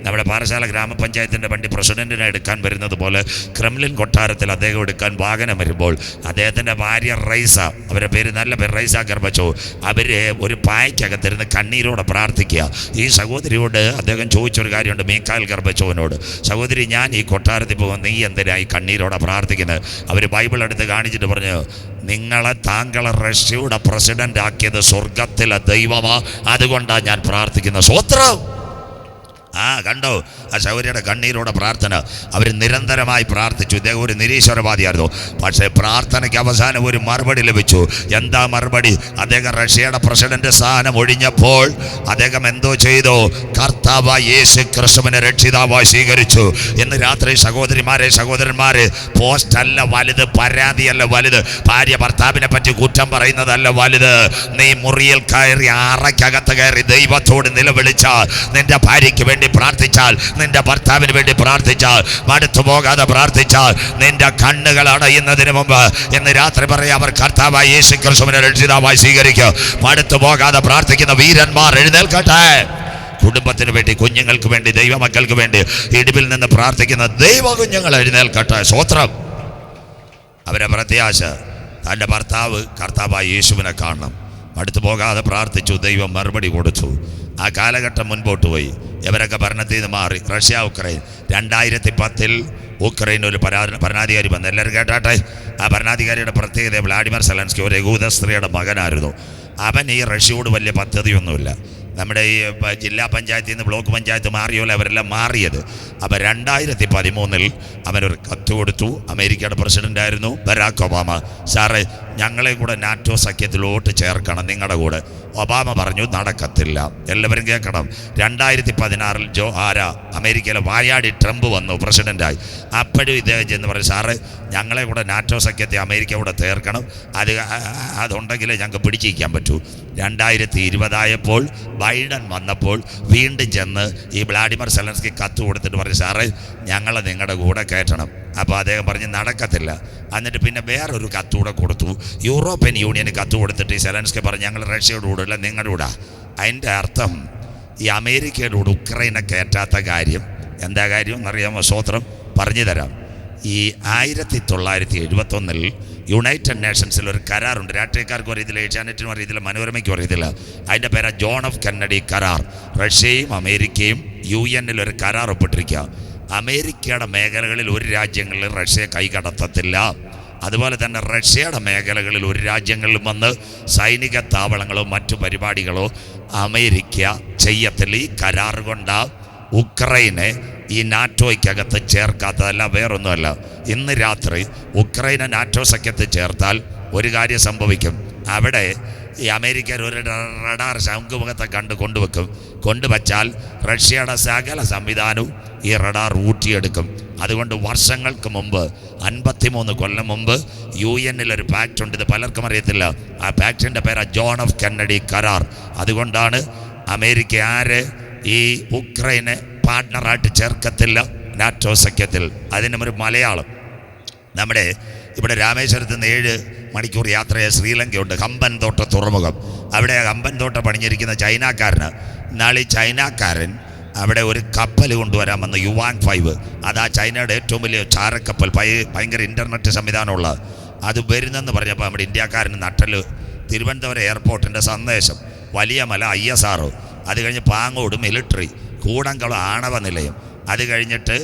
നമ്മുടെ പാറശാല ഗ്രാമപഞ്ചായത്തിൻ്റെ വണ്ടി പ്രസിഡന്റിനെ എടുക്കാൻ വരുന്നത് പോലെ ക്രെംലിൻ കൊട്ടാരത്തിൽ അദ്ദേഹം എടുക്കാൻ വാഹനം വരുമ്പോൾ അദ്ദേഹത്തിൻ്റെ ഭാര്യ റൈസ, അവരുടെ പേര് നല്ല പേര് റൈസ ഗർബച്ചോ, അവർ ഒരു പായ്ക്കകത്തിരുന്ന് കണ്ണീരോടെ പ്രാർത്ഥിക്കുക. ഈ സഹോദരിയോട് അദ്ദേഹം ചോദിച്ചൊരു കാര്യമുണ്ട് മിഖായൽ ഗർബച്ചോവിനോട്, സഹോദരി ഞാൻ ഈ കൊട്ടാരത്തിൽ പോകുന്ന നീ എന്തിനായി കണ്ണീരോടെ പ്രാർത്ഥിക്കുന്നത്? അവർ ബൈബിൾ എടുത്ത് കാണിച്ചിട്ട് പറഞ്ഞു, താങ്കളെ റഷ്യയുടെ പ്രസിഡന്റ് ആക്കിയത് സ്വർഗത്തിലെ ദൈവമാ, അതുകൊണ്ടാണ് ഞാൻ പ്രാർത്ഥിക്കുന്ന. സ്വത്രം കണ്ടോ ആ ശൗര്യയുടെ കണ്ണീരോടെ പ്രാർത്ഥന. അവർ നിരന്തരമായി പ്രാർത്ഥിച്ചു. ഇദ്ദേഹം ഒരു നിരീശ്വരവാദിയായിരുന്നു. പക്ഷേ പ്രാർത്ഥനയ്ക്ക് അവസാനം ഒരു മറുപടി ലഭിച്ചു. എന്താ മറുപടി? അദ്ദേഹം റഷ്യയുടെ പ്രസിഡന്റ് സ്ഥാനം ഒഴിഞ്ഞപ്പോൾ അദ്ദേഹം എന്തോ ചെയ്തു? കർത്താവായ യേശു ക്രിസ്തുവിനെ രക്ഷിതാവായി സ്വീകരിച്ചു. ഇന്ന് രാത്രി സഹോദരിമാരെ, സഹോദരന്മാരെ, പോസ്റ്റ് അല്ല വലുത്, പരാതിയല്ല വലുത്, ഭാര്യ ഭർത്താവിനെ പറ്റി കുറ്റം പറയുന്നതല്ല വലുത്. നീ മുറിയിൽ കയറി, അറയ്ക്കകത്ത് കയറി ദൈവത്തോട് നിലവിളിച്ചാൽ, നിന്റെ ഭാര്യയ്ക്ക് വേണ്ടി പ്രാർത്ഥിച്ചാൽ, നിന്റെ ഭർത്താവിന് വേണ്ടി പ്രാർത്ഥിച്ചാൽ, മടുത്തു പോകാതെ പ്രാർത്ഥിച്ചാൽ, നിന്റെ കണ്ണുകൾ അടയുന്നതിന് മുമ്പ് ഇന്ന് രാത്രി പറയാം, അവർ കർത്താവായ യേശു ക്രിസ്തുവിനെ രക്ഷിതാവായി സ്വീകരിക്കുക. മടുത്തു പോകാതെ പ്രാർത്ഥിക്കുന്ന വീരന്മാർ എഴുന്നേൽക്കട്ടെ. കുടുംബത്തിന് വേണ്ടി, കുഞ്ഞുങ്ങൾക്ക് വേണ്ടി, ദൈവമക്കൾക്ക് വേണ്ടി ഇടിവിൽ നിന്ന് പ്രാർത്ഥിക്കുന്ന ദൈവ കുഞ്ഞുങ്ങൾ എഴുന്നേൽക്കട്ടെ. സ്തോത്രം. അവരെ പ്രത്യാശ തൻ്റെ ഭർത്താവ് കർത്താവായ യേശുവിനെ കാണണം. മടുത്തു പോകാതെ പ്രാർത്ഥിച്ചു. ദൈവം മറുപടി കൊടുത്തു. ആ കാലഘട്ടം മുൻപോട്ട് പോയി. ഇവരൊക്കെ ഭരണത്തിൽ നിന്ന് മാറി. Russia, Ukraine. 2010 ഉക്രൈൻ ഒരു ഭരണാധികാരി വന്നു. എല്ലാവരും കേട്ടാട്ടെ. ആ ഭരണാധികാരിയുടെ പ്രത്യേകത, വ്ളാഡിമിർ സെലൻസ്കി ഒരു യഹൂദ സ്ത്രീയുടെ മകനായിരുന്നു. അവൻ ഈ റഷ്യയോട് വലിയ പദ്ധതിയൊന്നുമില്ല. നമ്മുടെ ഈ ജില്ലാ പഞ്ചായത്തിൽ നിന്ന് ബ്ലോക്ക് പഞ്ചായത്ത് മാറിയോലെ അവരെല്ലാം മാറിയത്. അപ്പോൾ 2013 അവനൊരു കത്ത് കൊടുത്തു. അമേരിക്കയുടെ പ്രസിഡൻ്റായിരുന്നു ബരാക് ഒബാമ. സാറേ, ഞങ്ങളെ കൂടെ നാറ്റോ സഖ്യത്തിലോട്ട് ചേർക്കണം നിങ്ങളുടെ കൂടെ. ഒബാമ പറഞ്ഞു നടക്കത്തില്ല. എല്ലാവരും കേൾക്കണം. 2016 അമേരിക്കയിലെ വായാടി ട്രംപ് വന്നു പ്രസിഡൻ്റായി. അപ്പോഴും ഇദ്ദേഹം ചെന്ന് പറഞ്ഞു, സാറേ ഞങ്ങളെ കൂടെ നാറ്റോ സഖ്യത്തെ അമേരിക്ക കൂടെ ചേർക്കണം, അതുണ്ടെങ്കിലേ ഞങ്ങൾക്ക് പിടിച്ചിരിക്കാൻ പറ്റൂ. 2020 ബൈഡൻ വന്നപ്പോൾ വീണ്ടും ചെന്ന് ഈ വ്ളാഡിമിർ സെലൻസ്കി കത്ത് കൊടുത്തിട്ട് പറഞ്ഞു, സാറേ ഞങ്ങളെ നിങ്ങളുടെ കൂടെ കയറ്റണം. അപ്പോൾ അദ്ദേഹം പറഞ്ഞ് നടക്കത്തില്ല. എന്നിട്ട് പിന്നെ വേറൊരു കത്തുകൂടെ കൊടുത്തു. യൂറോപ്യൻ യൂണിയന് കത്ത് കൊടുത്തിട്ട് ഈ സെലൻസ്കി പറഞ്ഞു, ഞങ്ങൾ റഷ്യയുടെ കൂടെ അല്ല നിങ്ങളുടെ കൂടെ. അതിൻ്റെ അർത്ഥം ഈ അമേരിക്കയുടെ കൂടെ ഉക്രൈനെ കയറ്റാത്ത കാര്യം എന്താ കാര്യം എന്നറിയാമോ? സ്തോത്രം. പറഞ്ഞു തരാം. ഈ 1971 യുണൈറ്റഡ് നേഷൻസിൽ ഒരു കരാറുണ്ട്. രാഷ്ട്രീയക്കാർക്കും അറിയത്തില്ല, ഏഷ്യാനെറ്റിനും അറിയത്തില്ല, മനോരമയ്ക്കും അറിയത്തില്ല. അതിൻ്റെ പേരാ ജോൺ ഓഫ് കെന്നഡി കരാർ. റഷ്യയും അമേരിക്കയും UN ഒരു കരാർ ഒപ്പിട്ടിരിക്കുക. അമേരിക്കയുടെ മേഖലകളിൽ ഒരു രാജ്യങ്ങളിൽ റഷ്യ കൈകടത്തത്തില്ല. അതുപോലെ തന്നെ റഷ്യയുടെ മേഖലകളിൽ ഒരു രാജ്യങ്ങളിലും വന്ന് സൈനിക താവളങ്ങളോ മറ്റു പരിപാടികളോ അമേരിക്ക ചെയ്യത്തില്ല. ഈ കരാർ കൊണ്ട് ഉക്രൈനെ ഈ നാറ്റോയ്ക്കകത്ത് ചേർക്കാത്തതല്ല, വേറൊന്നുമല്ല. ഇന്ന് രാത്രി ഉക്രൈനെ നാറ്റോ സഖ്യത്ത് ചേർത്താൽ ഒരു കാര്യം സംഭവിക്കും. അവിടെ ഈ അമേരിക്കൻ ഒരു റഡാർ ശംഖുമുഖത്തെ കൊണ്ടുവച്ചാൽ റഷ്യയുടെ സകല സംവിധാനവും ഈ റഡാർ ഊറ്റിയെടുക്കും. അതുകൊണ്ട് വർഷങ്ങൾക്ക് മുമ്പ്, 53 കൊല്ലം മുമ്പ് UN ഒരു പാക്റ്റ് ഉണ്ട്. ഇത് പലർക്കും അറിയത്തില്ല. ആ പാക്റ്റിൻ്റെ പേരാ ജോൺ ഓഫ് കെന്നഡി കരാർ. അതുകൊണ്ടാണ് അമേരിക്ക ഈ ഉക്രൈനെ പാർട്ട്ണറായിട്ട് ചേർക്കത്തില്ല നാറ്റോ സഖ്യത്തിൽ. അതിനും ഒരു മലയാളം. നമ്മുടെ ഇവിടെ രാമേശ്വരത്ത് നിന്ന് 7 മണിക്കൂർ യാത്രയെ ശ്രീലങ്കയുണ്ട്, ഹമ്പൻതോട്ട തുറമുഖം. അവിടെ ഹമ്പൻതോട്ട പണിഞ്ഞിരിക്കുന്ന ചൈനക്കാരന് നാളെ ചൈനക്കാരൻ അവിടെ ഒരു കപ്പൽ കൊണ്ടുവരാൻ വന്നു, യുവാങ് 5. അതാ ചൈനയുടെ ഏറ്റവും വലിയ ചാരക്കപ്പൽ, ഭയങ്കര ഇൻ്റർനെറ്റ് സംവിധാനമുള്ള. അത് വരുന്നെന്ന് പറഞ്ഞപ്പോൾ നമ്മുടെ ഇന്ത്യക്കാരന് നട്ടൽ. തിരുവനന്തപുരം എയർപോർട്ടിൻ്റെ സന്ദേശം, വലിയ മല ISR, അത് കഴിഞ്ഞ് പാങ്ങോട് മിലിറ്ററി, കൂടംകുളം ആണവ നിലയം, അത് കഴിഞ്ഞിട്ട്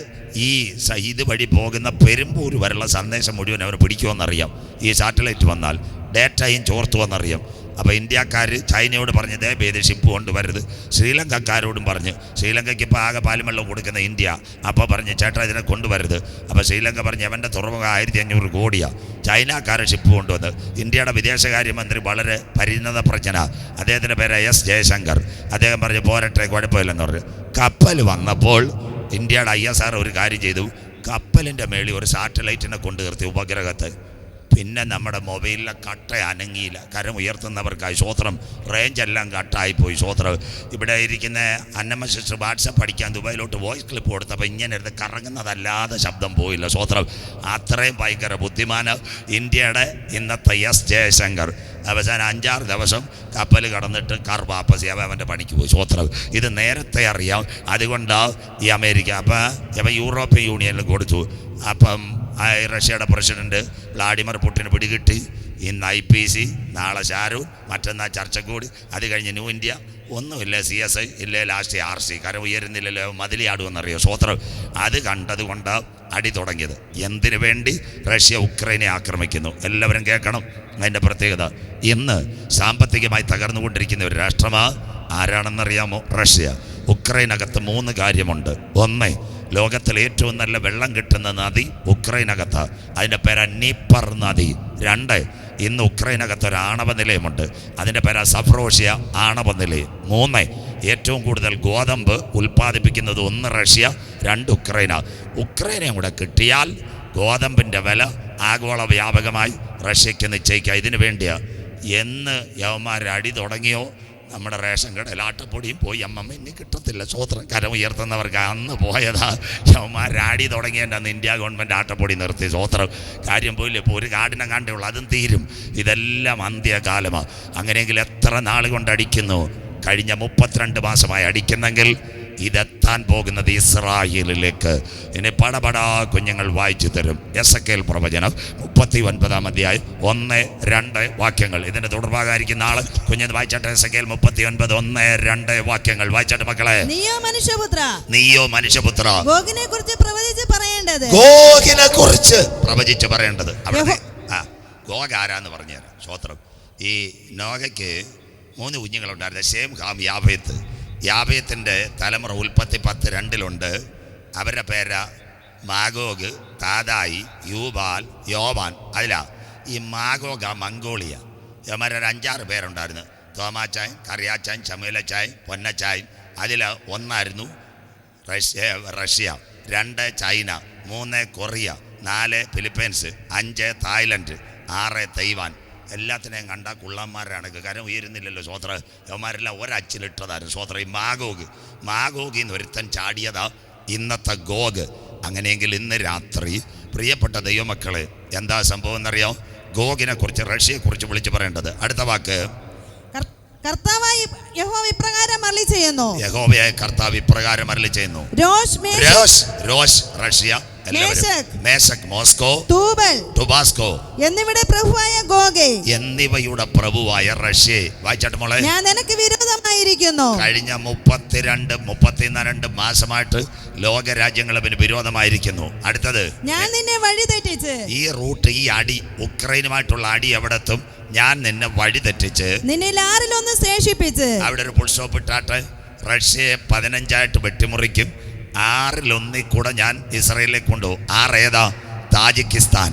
ഇതുവഴി പോകുന്ന പെരുമ്പൂർ വരെയുള്ള സന്ദേശം മുഴുവൻ അവർ പിടിക്കുമെന്നറിയാം. ഈ സാറ്റലൈറ്റ് വന്നാൽ ഡേറ്റയും ചോർത്തു വന്നറിയാം. അപ്പോൾ ഇന്ത്യക്കാർ ചൈനയോട് പറഞ്ഞ് ദയവേത് ഷിപ്പ് കൊണ്ടുവരരുത്. ശ്രീലങ്കക്കാരോടും പറഞ്ഞ്, ശ്രീലങ്കയ്ക്ക് ഇപ്പോൾ ആകെ പാലും കൊടുക്കുന്ന ഇന്ത്യ. അപ്പോൾ പറഞ്ഞ് ചേട്ടാ ഇതിനെ കൊണ്ടുവരരുത്. അപ്പോൾ ശ്രീലങ്ക പറഞ്ഞ് അവൻ്റെ തുറമുഖം 1500 കോടിയാണ്. ചൈനക്കാർ ഷിപ്പ് കൊണ്ടുവന്ന്. ഇന്ത്യയുടെ വിദേശകാര്യമന്ത്രി വളരെ പരിണത പ്രജ്ഞന, അദ്ദേഹത്തിൻ്റെ പേര് S. ജയശങ്കർ. അദ്ദേഹം പറഞ്ഞ് പോരട്ടെ, കുഴപ്പമില്ലെന്ന് പറഞ്ഞു. കപ്പൽ വന്നപ്പോൾ ഇന്ത്യയുടെ ISR ഒരു കാര്യം ചെയ്തു, കപ്പലിൻ്റെ മേളിൽ ഒരു സാറ്റലൈറ്റിനെ കൊണ്ടു നിർത്തി, ഉപഗ്രഹത്തെ. പിന്നെ നമ്മുടെ മൊബൈലിലെ കട്ട അനങ്ങിയില്ല. കരം ഉയർത്തുന്നവർക്കായി സ്വോത്രം, റേഞ്ചെല്ലാം കട്ടായിപ്പോയി സ്വോത്രം. ഇവിടെ ഇരിക്കുന്ന അന്നമ്മ സിസ്റ്റർ വാട്സപ്പ് അടിക്കാൻ ദുബായിലോട്ട് വോയിസ് ക്ലിപ്പ് കൊടുത്തപ്പോൾ ഇങ്ങനെ എടുത്ത് കറങ്ങുന്നതല്ലാതെ ശബ്ദം പോയില്ല സ്വോത്രം. അത്രയും ഭയങ്കര ബുദ്ധിമാന് ഇന്ത്യയുടെ ഇന്നത്തെ S. ജയശങ്കർ. അവസാനം 5-6 ദിവസം കപ്പൽ കടന്നിട്ട് കാർ വാപ്പസ് അവൻ്റെ പണിക്ക് പോയി സ്വോത്രം. ഇത് നേരത്തെ അറിയാം. അതുകൊണ്ടാണ് ഈ അമേരിക്ക അപ്പം യൂറോപ്യൻ യൂണിയനിൽ കൊടുത്തു. അപ്പം റഷ്യയുടെ പ്രസിഡന്റ് വ്ളാഡിമിർ പുടിന് പിടികിട്ടി. ഇന്ന് IPC, നാളെ ഷാരൂഖ്, മറ്റന്നാൾ ചർച്ചക്കൂടി, അത് കഴിഞ്ഞ് ന്യൂ ഇന്ത്യ. ഒന്നുമില്ല, CSI ഇല്ലേ, ലാസ്റ്റ് RC. കരം ഉയരുന്നില്ലല്ലോ, മതിലിയാടുമെന്നറിയോ സ്വോത്രം. അത് കണ്ടതുകൊണ്ട് അടി തുടങ്ങിയത്. എന്തിനു വേണ്ടി? റഷ്യ ഉക്രൈനെ ആക്രമിക്കുന്നു. എല്ലാവരും കേൾക്കണം അതിൻ്റെ പ്രത്യേകത. ഇന്ന് സാമ്പത്തികമായി തകർന്നുകൊണ്ടിരിക്കുന്ന ഒരു രാഷ്ട്രമാണ്. ആരാണെന്നറിയാമോ? റഷ്യ. ഉക്രൈനകത്ത് 3 കാര്യമുണ്ട്. ഒന്ന്, ലോകത്തിൽ ഏറ്റവും നല്ല വെള്ളം കിട്ടുന്ന നദി ഉക്രൈനകത്ത്, അതിൻ്റെ പേര് നീപ്പർ നദി. 2, ഇന്ന് ഉക്രൈനകത്ത് ഒരു ആണവ നിലയമുണ്ട്, അതിൻ്റെ പേര് സഫ്രോഷ്യ ആണവ നിലയം. 3, ഏറ്റവും കൂടുതൽ ഗോതമ്പ് ഉൽപ്പാദിപ്പിക്കുന്നത് 1 റഷ്യ, 2 ഉക്രൈന. ഉക്രൈനയും കൂടെ കിട്ടിയാൽ ഗോതമ്പിൻ്റെ വില ആഗോള വ്യാപകമായി റഷ്യക്ക് നിശ്ചയിക്കുക. ഇതിനു വേണ്ടിയാണ്. എന്ന് യവന്മാർ അടി തുടങ്ങിയോ, നമ്മുടെ റേഷൻ കടയിൽ ആട്ടപ്പൊടിയും പോയി. അമ്മമ്മ ഇനി കിട്ടത്തില്ല സ്വോത്രം. കരം ഉയർത്തുന്നവർക്ക് അന്ന് പോയതാ. യവന്മാരാടി തുടങ്ങിയതിൻ്റെ അന്ന് ഇന്ത്യ ഗവൺമെൻറ് ആട്ടപ്പൊടി നിർത്തി സ്വോത്രം. കാര്യം പോയില്ല. ഇപ്പോൾ ഒരു കാടിനെ കണ്ടേ ഉള്ളൂ, അതും തീരും. ഇതെല്ലാം അന്ത്യകാലമാണ്. അങ്ങനെയെങ്കിൽ എത്ര നാൾ കൊണ്ട് അടിക്കുന്നു? കഴിഞ്ഞ 32 മാസമായി അടിക്കുന്നെങ്കിൽ ഇതെത്താൻ പോകുന്നത് ഇസ്രായേലിലേക്ക്. ഇനി പടപടാ കുഞ്ഞുങ്ങൾ വായിച്ചു തരും. എസെക്കേൽ പ്രവചനം 39-ാം അധ്യായം 1-2 വാക്യങ്ങൾ. ഇതിന്റെ തുടർഭാഗമായിരിക്കുന്ന ആള് കുഞ്ഞത് വായിച്ചാട്ടെ. എസെക്കേൽ 39, 1-2 വാക്യങ്ങൾ വായിച്ചാട്ടെ മക്കളെ. നീയോ മനുഷ്യപുത്ര, ഗോഗിനെ കുറിച്ച് പ്രവചിച്ച് പറയേണ്ടത്. അവിടെ ഗോഗ് ആരാന്ന് പറഞ്ഞുതരാം സ്വോത്രം. ഈ നോഗയ്ക്ക് 3 കുഞ്ഞുങ്ങളുണ്ടായിരുന്നു, ശേം, ഹാം, യാഫേത്ത്. യാഫേത്തിൻ്റെ തലമുറ ഉൽപ്പത്തി 10:2 അവരുടെ പേര് മാഗോഗ്, താദായി, യൂബാൽ, യോവാൻ. അതിലാ ഈ മാഗോഗ് മംഗോളിയ. ഇവന്മാരൊരു 5-6 പേരുണ്ടായിരുന്നു. തോമാച്ചായൻ, കറിയാച്ചായൻ, ചമേലച്ചായൻ, പൊന്നച്ചായൻ. അതിൽ 1 Russia, 2 China, 3 Korea, 4 Philippines, 5 Thailand, 6 Taiwan. എല്ലാത്തിനെയും കണ്ടാൽ കുള്ളന്മാരാണ്. കരം ഉയരുന്നില്ലല്ലോ സ്വോത്ര. യവന്മാരെല്ലാം ഒരച്ചിലിട്ടതായിരുന്നു സ്വോത്ര. ഈ മാഗോഗിൽ നിന്ന് ഒരുത്തൻ ചാടിയതാ ഇന്നത്തെ ഗോഗ്. അങ്ങനെയെങ്കിൽ ഇന്ന് രാത്രി പ്രിയപ്പെട്ട ദൈവമക്കളെ, എന്താ സംഭവം എന്നറിയോ? ഗോഗിനെ കുറിച്ച്, റഷ്യയെക്കുറിച്ച് വിളിച്ചു പറയേണ്ടത്. അടുത്ത വാക്ക്, യഹോവയായ കർത്താവ് ഇപ്രകാരം അരുളി ചെയ്യുന്നു. രോഷ് റഷ്യ, മേശക് മോസ്കോ, ടുബാസ്കോ എന്നിവയുടെ പ്രഭുവായ റഷ്യ. വായിച്ചാട്ട് മോളെ. ഞാൻ നിനക്ക് വിരോധമായിരിക്കുന്നു. കഴിഞ്ഞ 32 മാസമായിട്ട് ലോക രാജ്യങ്ങൾ അവന് വിരോധമായിരിക്കുന്നു. അടുത്തത്, ഞാൻ നിന്നെ വഴി തെറ്റിച്ച്. ഈ റൂട്ട്, ഈ അടി, ഉക്രൈനുമായിട്ടുള്ള അടി എവിടെത്തും? ഞാൻ നിന്നെ വഴി തെറ്റിച്ച് നിന്നിൽ 6-1 ശേഷിപ്പിച്ച്. അവിടെ ഒരു ഫുൾ സ്റ്റോപ്പ് ഇട്ടാട്ടെ. റഷ്യയെ 15 വെട്ടിമുറിക്കും. 6-1 കൂടെ ഞാൻ ഇസ്രായേലിലേക്ക് കൊണ്ടുപോകും. 6 ഏതാ? Tajikistan,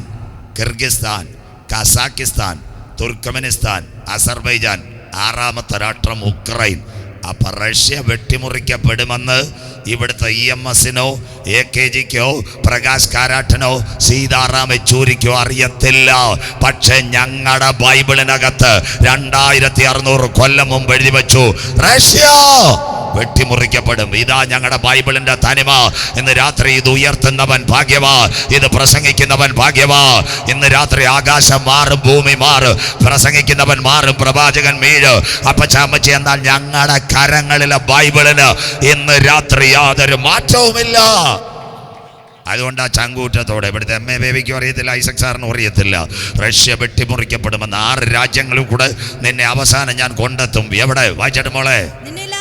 Kyrgyzstan, Kazakhstan, Turkmenistan, Azerbaijan. 6ാമത്തെ രാഷ്ട്രം ഉക്രൈൻ. അപ്പൊ റഷ്യ വെട്ടിമുറിക്കപ്പെടുമെന്ന് ഇവിടുത്തെ EMSനോ AKGക്കോ പ്രകാശ് കാരാട്ടിനോ സീതാറാം യെച്ചൂരിക്കോ അറിയത്തില്ല. പക്ഷെ ഞങ്ങളുടെ ബൈബിളിനകത്ത് 2600 കൊല്ലം മുമ്പ് എഴുതി വെച്ചു, റഷ്യ വെട്ടിമുറിക്കപ്പെടും. ഇതാ ഞങ്ങളുടെ ബൈബിളിന്റെ തനിമ. ഇന്ന് രാത്രി ഇത് ഉയർത്തുന്നവൻ ഭാഗ്യവാ, ഇത് പ്രസംഗിക്കുന്നവൻ ഭാഗ്യവാ. ഇന്ന് രാത്രി ആകാശം മാറും, ഭൂമി മാറും, പ്രസംഗിക്കുന്നവൻ മാറും, പ്രവാചകൻ വീഴും. അപ്പച്ചമ്മച്ചി, എന്നാൽ ഞങ്ങളുടെ കരങ്ങളിലെ ബൈബിളിന് ഇന്ന് രാത്രി യാതൊരു മാറ്റവുമില്ല. അതുകൊണ്ട് ആ ചങ്കൂറ്റത്തോടെ, ഇവിടുത്തെ MA ബേബിക്കും അറിയത്തില്ല, ഐസക് സാറിനും അറിയത്തില്ല, റഷ്യ വെട്ടിമുറിക്കപ്പെടുമെന്ന്. 6 രാജ്യങ്ങളും കൂടെ നിന്നെ അവസാനം ഞാൻ കൊണ്ടെത്തും. എവിടെ? വായിച്ചിട്ട് മോളെ. നിന്നിൽ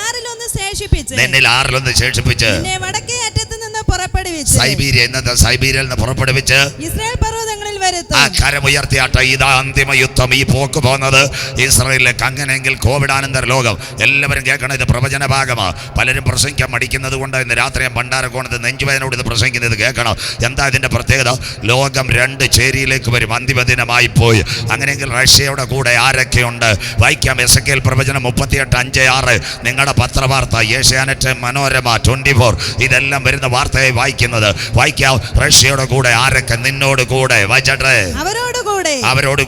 6-1 ശേഷിപ്പിച്ച് വടക്കേ അറ്റത്ത് നിന്ന് പുറപ്പെടുവിച്ച് സൈബീരിയ ഇന്നത്തെ സൈബീരിയയിൽ നിന്ന് പുറപ്പെടുവിച്ച് ഇസ്രായേൽ പർവ്വതങ്ങളിൽ വരുത്തും. ആ കരമുയർത്തിയാട്ടെ. ഇതാ അന്തിമ യുദ്ധം. ഈ പോക്ക് പോകുന്നത് ഇസ്രായേലിലേക്ക്. അങ്ങനെയെങ്കിൽ കോവിഡാനന്തര ലോകം. എല്ലാവരും കേൾക്കണം, ഇത് പ്രവചന ഭാഗമാണ്. പലരും പ്രസംഗിക്കാൻ മടിക്കുന്നത് കൊണ്ട് ഇന്ന് രാത്രി ഞാൻ ഭണ്ഡാരക്കോണത്ത് നെഞ്ചുവേദനയോട് ഇത് പ്രസംഗിക്കുന്നത് കേൾക്കണം. എന്താ ഇതിന്റെ പ്രത്യേകത? ലോകം രണ്ട് ചേരിയിലേക്ക് വരും. അന്തിമ ദിനമായി പോയി. അങ്ങനെയെങ്കിൽ റഷ്യയുടെ കൂടെ ആരൊക്കെയുണ്ട്? വായിക്കാം. എസെക്കിയേൽ പ്രവചനം 38:5-6. നിങ്ങളുടെ പത്രവാർത്ത, ഏഷ്യാനെറ്റ്, മനോരമ, 24 ഇതെല്ലാം വരുന്ന വാർത്തയായി വായിക്കുന്നത്. വായിക്കാം. റഷ്യയുടെ കൂടെ ആരൊക്കെ? നിന്നോട് കൂടെ. വായിച്ചട്ടെ. അവരോട്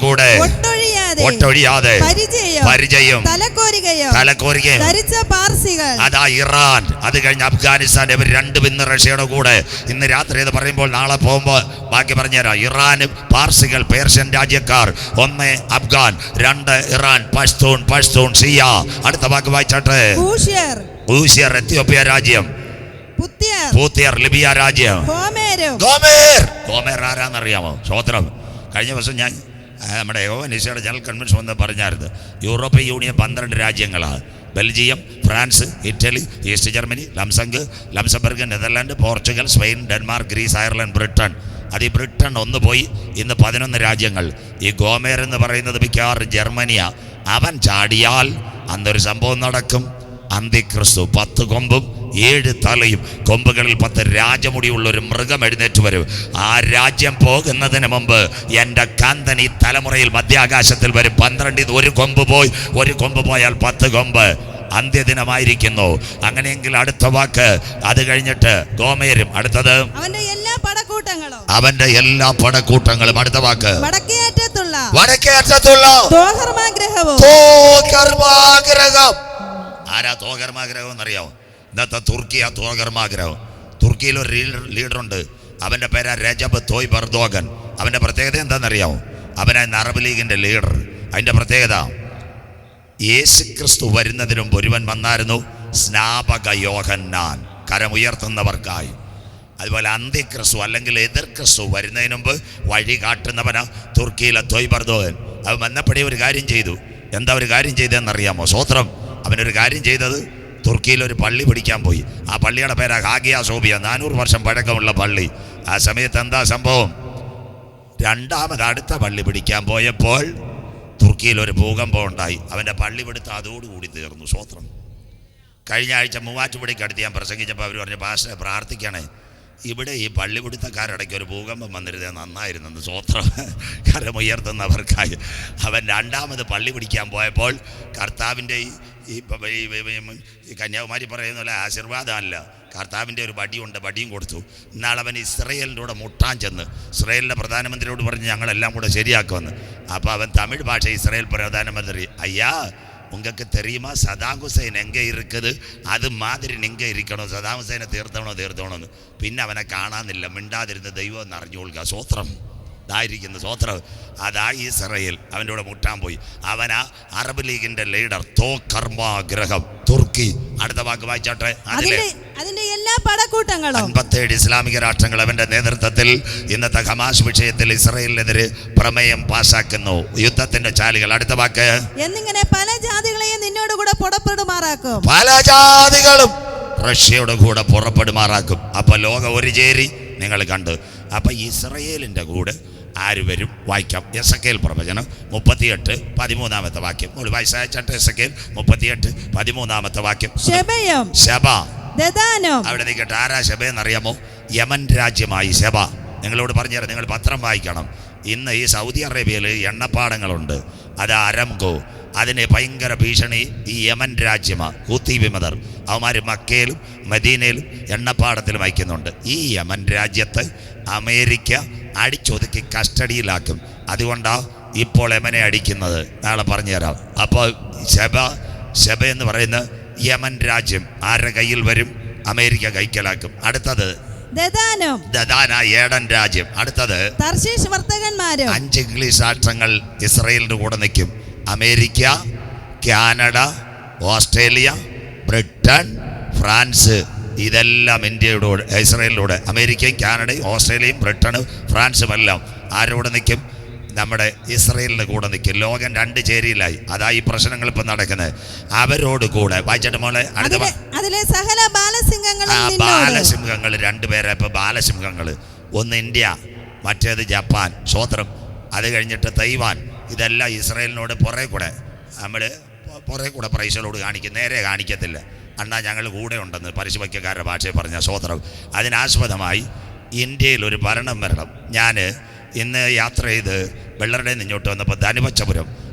കൂടെ ഒട്ടൊഴിയാതെ പരിചയം തലക്കോരികയും ധരിച്ച പാർസികൾ. അതാ ഇറാൻ. അത് കഴിഞ്ഞ് അഫ്ഗാനിസ്ഥാൻ. ഇവർ രണ്ടും ഇന്ന് റഷ്യയുടെ കൂടെ. ഇന്ന് രാത്രി ഇത് പറയുമ്പോൾ നാളെ പോകുമ്പോൾ ബാക്കി പറഞ്ഞുതരാം. ഇറാനും പാർസികൾ, പേർഷ്യൻ രാജ്യക്കാർ. 1 അഫ്ഗാൻ, 2 ഇറാൻ, പഷ്തൂൺ സിയ. അടുത്ത വാക്ക് വായിച്ചാട്ടെ. ഊഷ്യർ എത്യോപ്യ രാജ്യം, പൂത്യർ ലിബിയ രാജ്യം, ഗോമേർ ആരാന്നറിയാമോ? സ്വോത്രം. കഴിഞ്ഞ ദിവസം ഞാൻ നമ്മുടെ യോഹനിസയുടെ ജനറൽ കൺവെൻഷൻ വന്ന് പറഞ്ഞായിരുന്നു. യൂറോപ്യൻ യൂണിയൻ 12 രാജ്യങ്ങളാണ്. Belgium, France, Italy, East Germany, Luxembourg, Netherland, Portugal, Spain, Denmark, Greece, Ireland, Britain. അത് ഈ ബ്രിട്ടൻ ഒന്ന് പോയി. ഇന്ന് 11 രാജ്യങ്ങൾ. ഈ ഗോമേർ എന്ന് പറയുന്നത് മിക്കവാറും ജർമ്മനിയാ. അവൻ ചാടിയാൽ അന്നൊരു സംഭവം നടക്കും. അന്തിക്രിസ്തു 10 കൊമ്പും 7 തലയും, കൊമ്പുകളിൽ 10 രാജമുടിയുള്ള ഒരു മൃഗം എഴുന്നേറ്റ് വരും. ആ രാജ്യം പോകുന്നതിന് മുമ്പ് എൻ്റെ കാന്തൻ ഈ തലമുറയിൽ മധ്യാകാശത്തിൽ വരും. 12 ഒരു കൊമ്പ് പോയാൽ 10 കൊമ്പ്. അന്ത്യദിനമായിരിക്കുന്നു. അങ്ങനെയെങ്കിൽ അടുത്ത വാക്ക് അത് കഴിഞ്ഞിട്ട് ഗോമേരും. അടുത്തത് അവന്റെ എല്ലാ പടക്കൂട്ടങ്ങളും. അടുത്ത വാക്ക് വടക്കേറ്റത്തുള്ള തോഗർമാഗ്രഹം. ആരാ തോഗർമാഗ്രഹം എന്നറിയാമോ? ഇന്നത്തെ തുർക്കിയ തോഗർമാഗ്രഹം. തുർക്കിയിൽ ഒരു ലീഡറുണ്ട്. അവൻ്റെ പേരാ രജബ് തോയ്ബ് എർദോഗൻ. അവൻ്റെ പ്രത്യേകത എന്താണെന്നറിയാമോ? അവനാണ് അറബ് ലീഗിൻ്റെ ലീഡർ. അതിൻ്റെ പ്രത്യേകത, യേശുക്രിസ്തു വരുന്നതിന് മുമ്പ് ഒരുവൻ വന്നായിരുന്നു, സ്നാപക യോഹന്നാൻ, കരമുയർത്തുന്നവർക്കായി. അതുപോലെ അന്തിക്രിസ്തു അല്ലെങ്കിൽ എതിർ ക്രിസ്തു വരുന്നതിന് മുമ്പ് വഴി കാട്ടുന്നവനാ തുർക്കിയിലെ തോയ്ബ് എർദോഗൻ. അവൻ വന്നപ്പോഴേ ഒരു കാര്യം ചെയ്തു. എന്താ ഒരു കാര്യം ചെയ്തതെന്നറിയാമോ? സ്വോത്രം. അവനൊരു കാര്യം ചെയ്തത്, തുർക്കിയിൽ ഒരു പള്ളി പിടിക്കാൻ പോയി. ആ പള്ളിയുടെ പേരാ ഹാഗിയ സോഫിയ. 400 വർഷം പഴക്കമുള്ള പള്ളി. ആ സമയത്ത് എന്താ സംഭവം? രണ്ടാമത് അടുത്ത പള്ളി പിടിക്കാൻ പോയപ്പോൾ തുർക്കിയിൽ ഒരു ഭൂകമ്പം ഉണ്ടായി. അവൻ്റെ പള്ളി പിടുത്തം അതോടുകൂടി തീർന്നു. സ്വോത്രം. കഴിഞ്ഞ ആഴ്ച മൂവാറ്റുപുഴയ്ക്കടുത്ത് ഞാൻ പ്രസംഗിച്ചപ്പോൾ അവർ പറഞ്ഞു, പാസ്റ്ററെ പ്രാർത്ഥിക്കണേ, ഇവിടെ ഈ പള്ളിപിടുത്തക്കാരിടയ്ക്ക് ഒരു ഭൂകമ്പം വന്നിരുന്നേ നന്നായിരുന്നെന്ന്. സ്വോത്രം. കരമുയർത്തുന്നവർക്കായി. അവൻ രണ്ടാമത് പള്ളി പിടിക്കാൻ പോയപ്പോൾ കർത്താവിൻ്റെ ഈ കന്യാകുമാരി പറയുന്നില്ല, ആശീർവാദമല്ല, കർത്താവിൻ്റെ ഒരു വടിയും കൊടുത്തു. ഇന്നാളവൻ ഇസ്രയേലിൻ്റെ കൂടെ മുട്ടാൻ ചെന്ന് ഇസ്രയേലിൻ്റെ പ്രധാനമന്ത്രിയോട് പറഞ്ഞ് ഞങ്ങളെല്ലാം കൂടെ ശരിയാക്കുമെന്ന്. അപ്പോൾ അവൻ തമിഴ് ഭാഷ ഇസ്രയേൽ പ്രധാനമന്ത്രി, അയ്യാ உங்களுக்கு தெரியுமா சதாம் ஹுசைன் எங்கே இருக்குது, அது மாதிரி நீங்கள் இருக்கணும், சதாம் ஹുസൈനെ തീർത്തണമെന്ന്. പിന്നെ അവനെ കാണാനില്ല. മിണ്ടാതിരുന്ന ദൈവം എന്ന് അറിഞ്ഞുകൊള്ളുക. സ്വോത്രം. ഇതായിരിക്കുന്നു സ്വോത്രം. അതാ ഇസ്രയേൽ. അവൻ്റെ കൂടെ മുട്ടാൻ പോയി. അവനാ അറബ് ലീഗിന്റെ ലീഡർ. തോകർമാഗ്രഹം, തുർക്കി. അടുത്ത വാക്ക് വായിച്ചാട്ടെ. അതിന്റെ എല്ലാ പടക്കൂട്ടങ്ങളും 57 ഇസ്ലാമിക രാഷ്ട്രങ്ങൾ അവന്റെ നേതൃത്വത്തിൽ ഇന്നത്തെ ഹമാസ് വിഷയത്തിൽ ഇസ്രയേലിനെതിരെ പ്രമേയം പാസാക്കുന്നു. യുദ്ധത്തിന്റെ ചാലുകൾ. അടുത്ത വാക്ക്. എന്നിങ്ങനെ പല ജാതികളെയും നിന്നോട് കൂടെ പുറപ്പെടുമാറാക്കും. പല ജാതികളും റഷ്യയുടെ കൂടെ പുറപ്പെടുമാറാക്കും. അപ്പൊ ലോകം ഒരു ചേരി നിങ്ങൾ കണ്ടു. അപ്പൊ ഇസ്രയേലിന്റെ കൂടെ ആര് വരും? വായിക്കാം. എസെക്കിയേൽ പ്രവചനം 38:13 വാക്യം. വായിച്ചാട്ടെ. എസെക്കിയേൽ 38:13 വാക്യം. ശബ. അവിടെ നിൽക്കട്ടെ. ആരാ ശബ എന്നറിയാമോ? യമൻ രാജ്യമായി ശബ. നിങ്ങളോട് പറഞ്ഞുതരാം, നിങ്ങൾ പത്രം വായിക്കണം. ഇന്ന് ഈ സൗദി അറേബ്യയിൽ എണ്ണപ്പാടങ്ങളുണ്ട്. അത് അരംകോ. അതിന് ഭയങ്കര ഭീഷണി ഈ യമൻ രാജ്യമാണ്. ഹൂത്തി വിമതർ. അവന്മാർ മക്കയിലും മദീനയിലും എണ്ണപ്പാടത്തിലും അയക്കുന്നുണ്ട്. ഈ യമൻ രാജ്യത്ത് അമേരിക്ക അടിച്ചൊതുക്കി കസ്റ്റഡിയിലാക്കും. അതുകൊണ്ടാണ് ഇപ്പോൾ യമനെ അടിക്കുന്നത്. നാളെ പറഞ്ഞുതരാം. അപ്പോൾ ശബ എന്ന് പറയുന്ന യമൻ രാജ്യം ആരുടെ കയ്യിൽ വരും? അമേരിക്ക കൈക്കലാക്കും. അടുത്തത് ദദാന, ഏഡൻ രാജ്യം. അടുത്തത് 5 ഇംഗ്ലീഷ് രാഷ്ട്രങ്ങൾ ഇസ്രയേലിന്റെ കൂടെ നിൽക്കും. America, Canada, Australia, Britain, France. ഇതെല്ലാം ഇന്ത്യയുടെ ഇസ്രയേലിലൂടെ. അമേരിക്കയും കാനഡയും ഓസ്ട്രേലിയയും ബ്രിട്ടനും ഫ്രാൻസും എല്ലാം ആരോടെ നിൽക്കും? നമ്മുടെ ഇസ്രയേലിൻ്റെ കൂടെ നിൽക്കും. ലോകം രണ്ട് ചേരിയിലായി. അതാ ഈ പ്രശ്നങ്ങൾ ഇപ്പം നടക്കുന്നത്. അവരോട് കൂടെ വായിച്ചിട്ട് മോളെ അടുത്ത അതിലെ സകല ബാലസിംഹങ്ങളും ബാലസിംഹങ്ങൾ രണ്ടുപേരെ. ഇപ്പം ബാലസിംഹങ്ങൾ ഒന്ന് ഇന്ത്യ, മറ്റേത് ജപ്പാൻ. സ്വോത്രം. അത് കഴിഞ്ഞിട്ട് തൈവാൻ. ഇതെല്ലാം ഇസ്രയേലിനോട് പുറകെ കൂടെ പ്രൈസലോട് കാണിക്കും. നേരെ കാണിക്കത്തില്ല. അണ്ണാ ഞങ്ങൾ കൂടെ ഉണ്ടെന്ന് പരിശുഭയ്ക്കാരുടെ ഭാഷയെ പറഞ്ഞ സ്വോത്രം. അതിനാസ്പദമായി ഇന്ത്യയിൽ ഒരു ഭരണം വരണം. ഞാൻ ഇന്ന് യാത്ര ചെയ്ത് വെള്ളറുടെ ഇങ്ങോട്ട് വന്നപ്പോൾ ധനുവച്ചപുരം,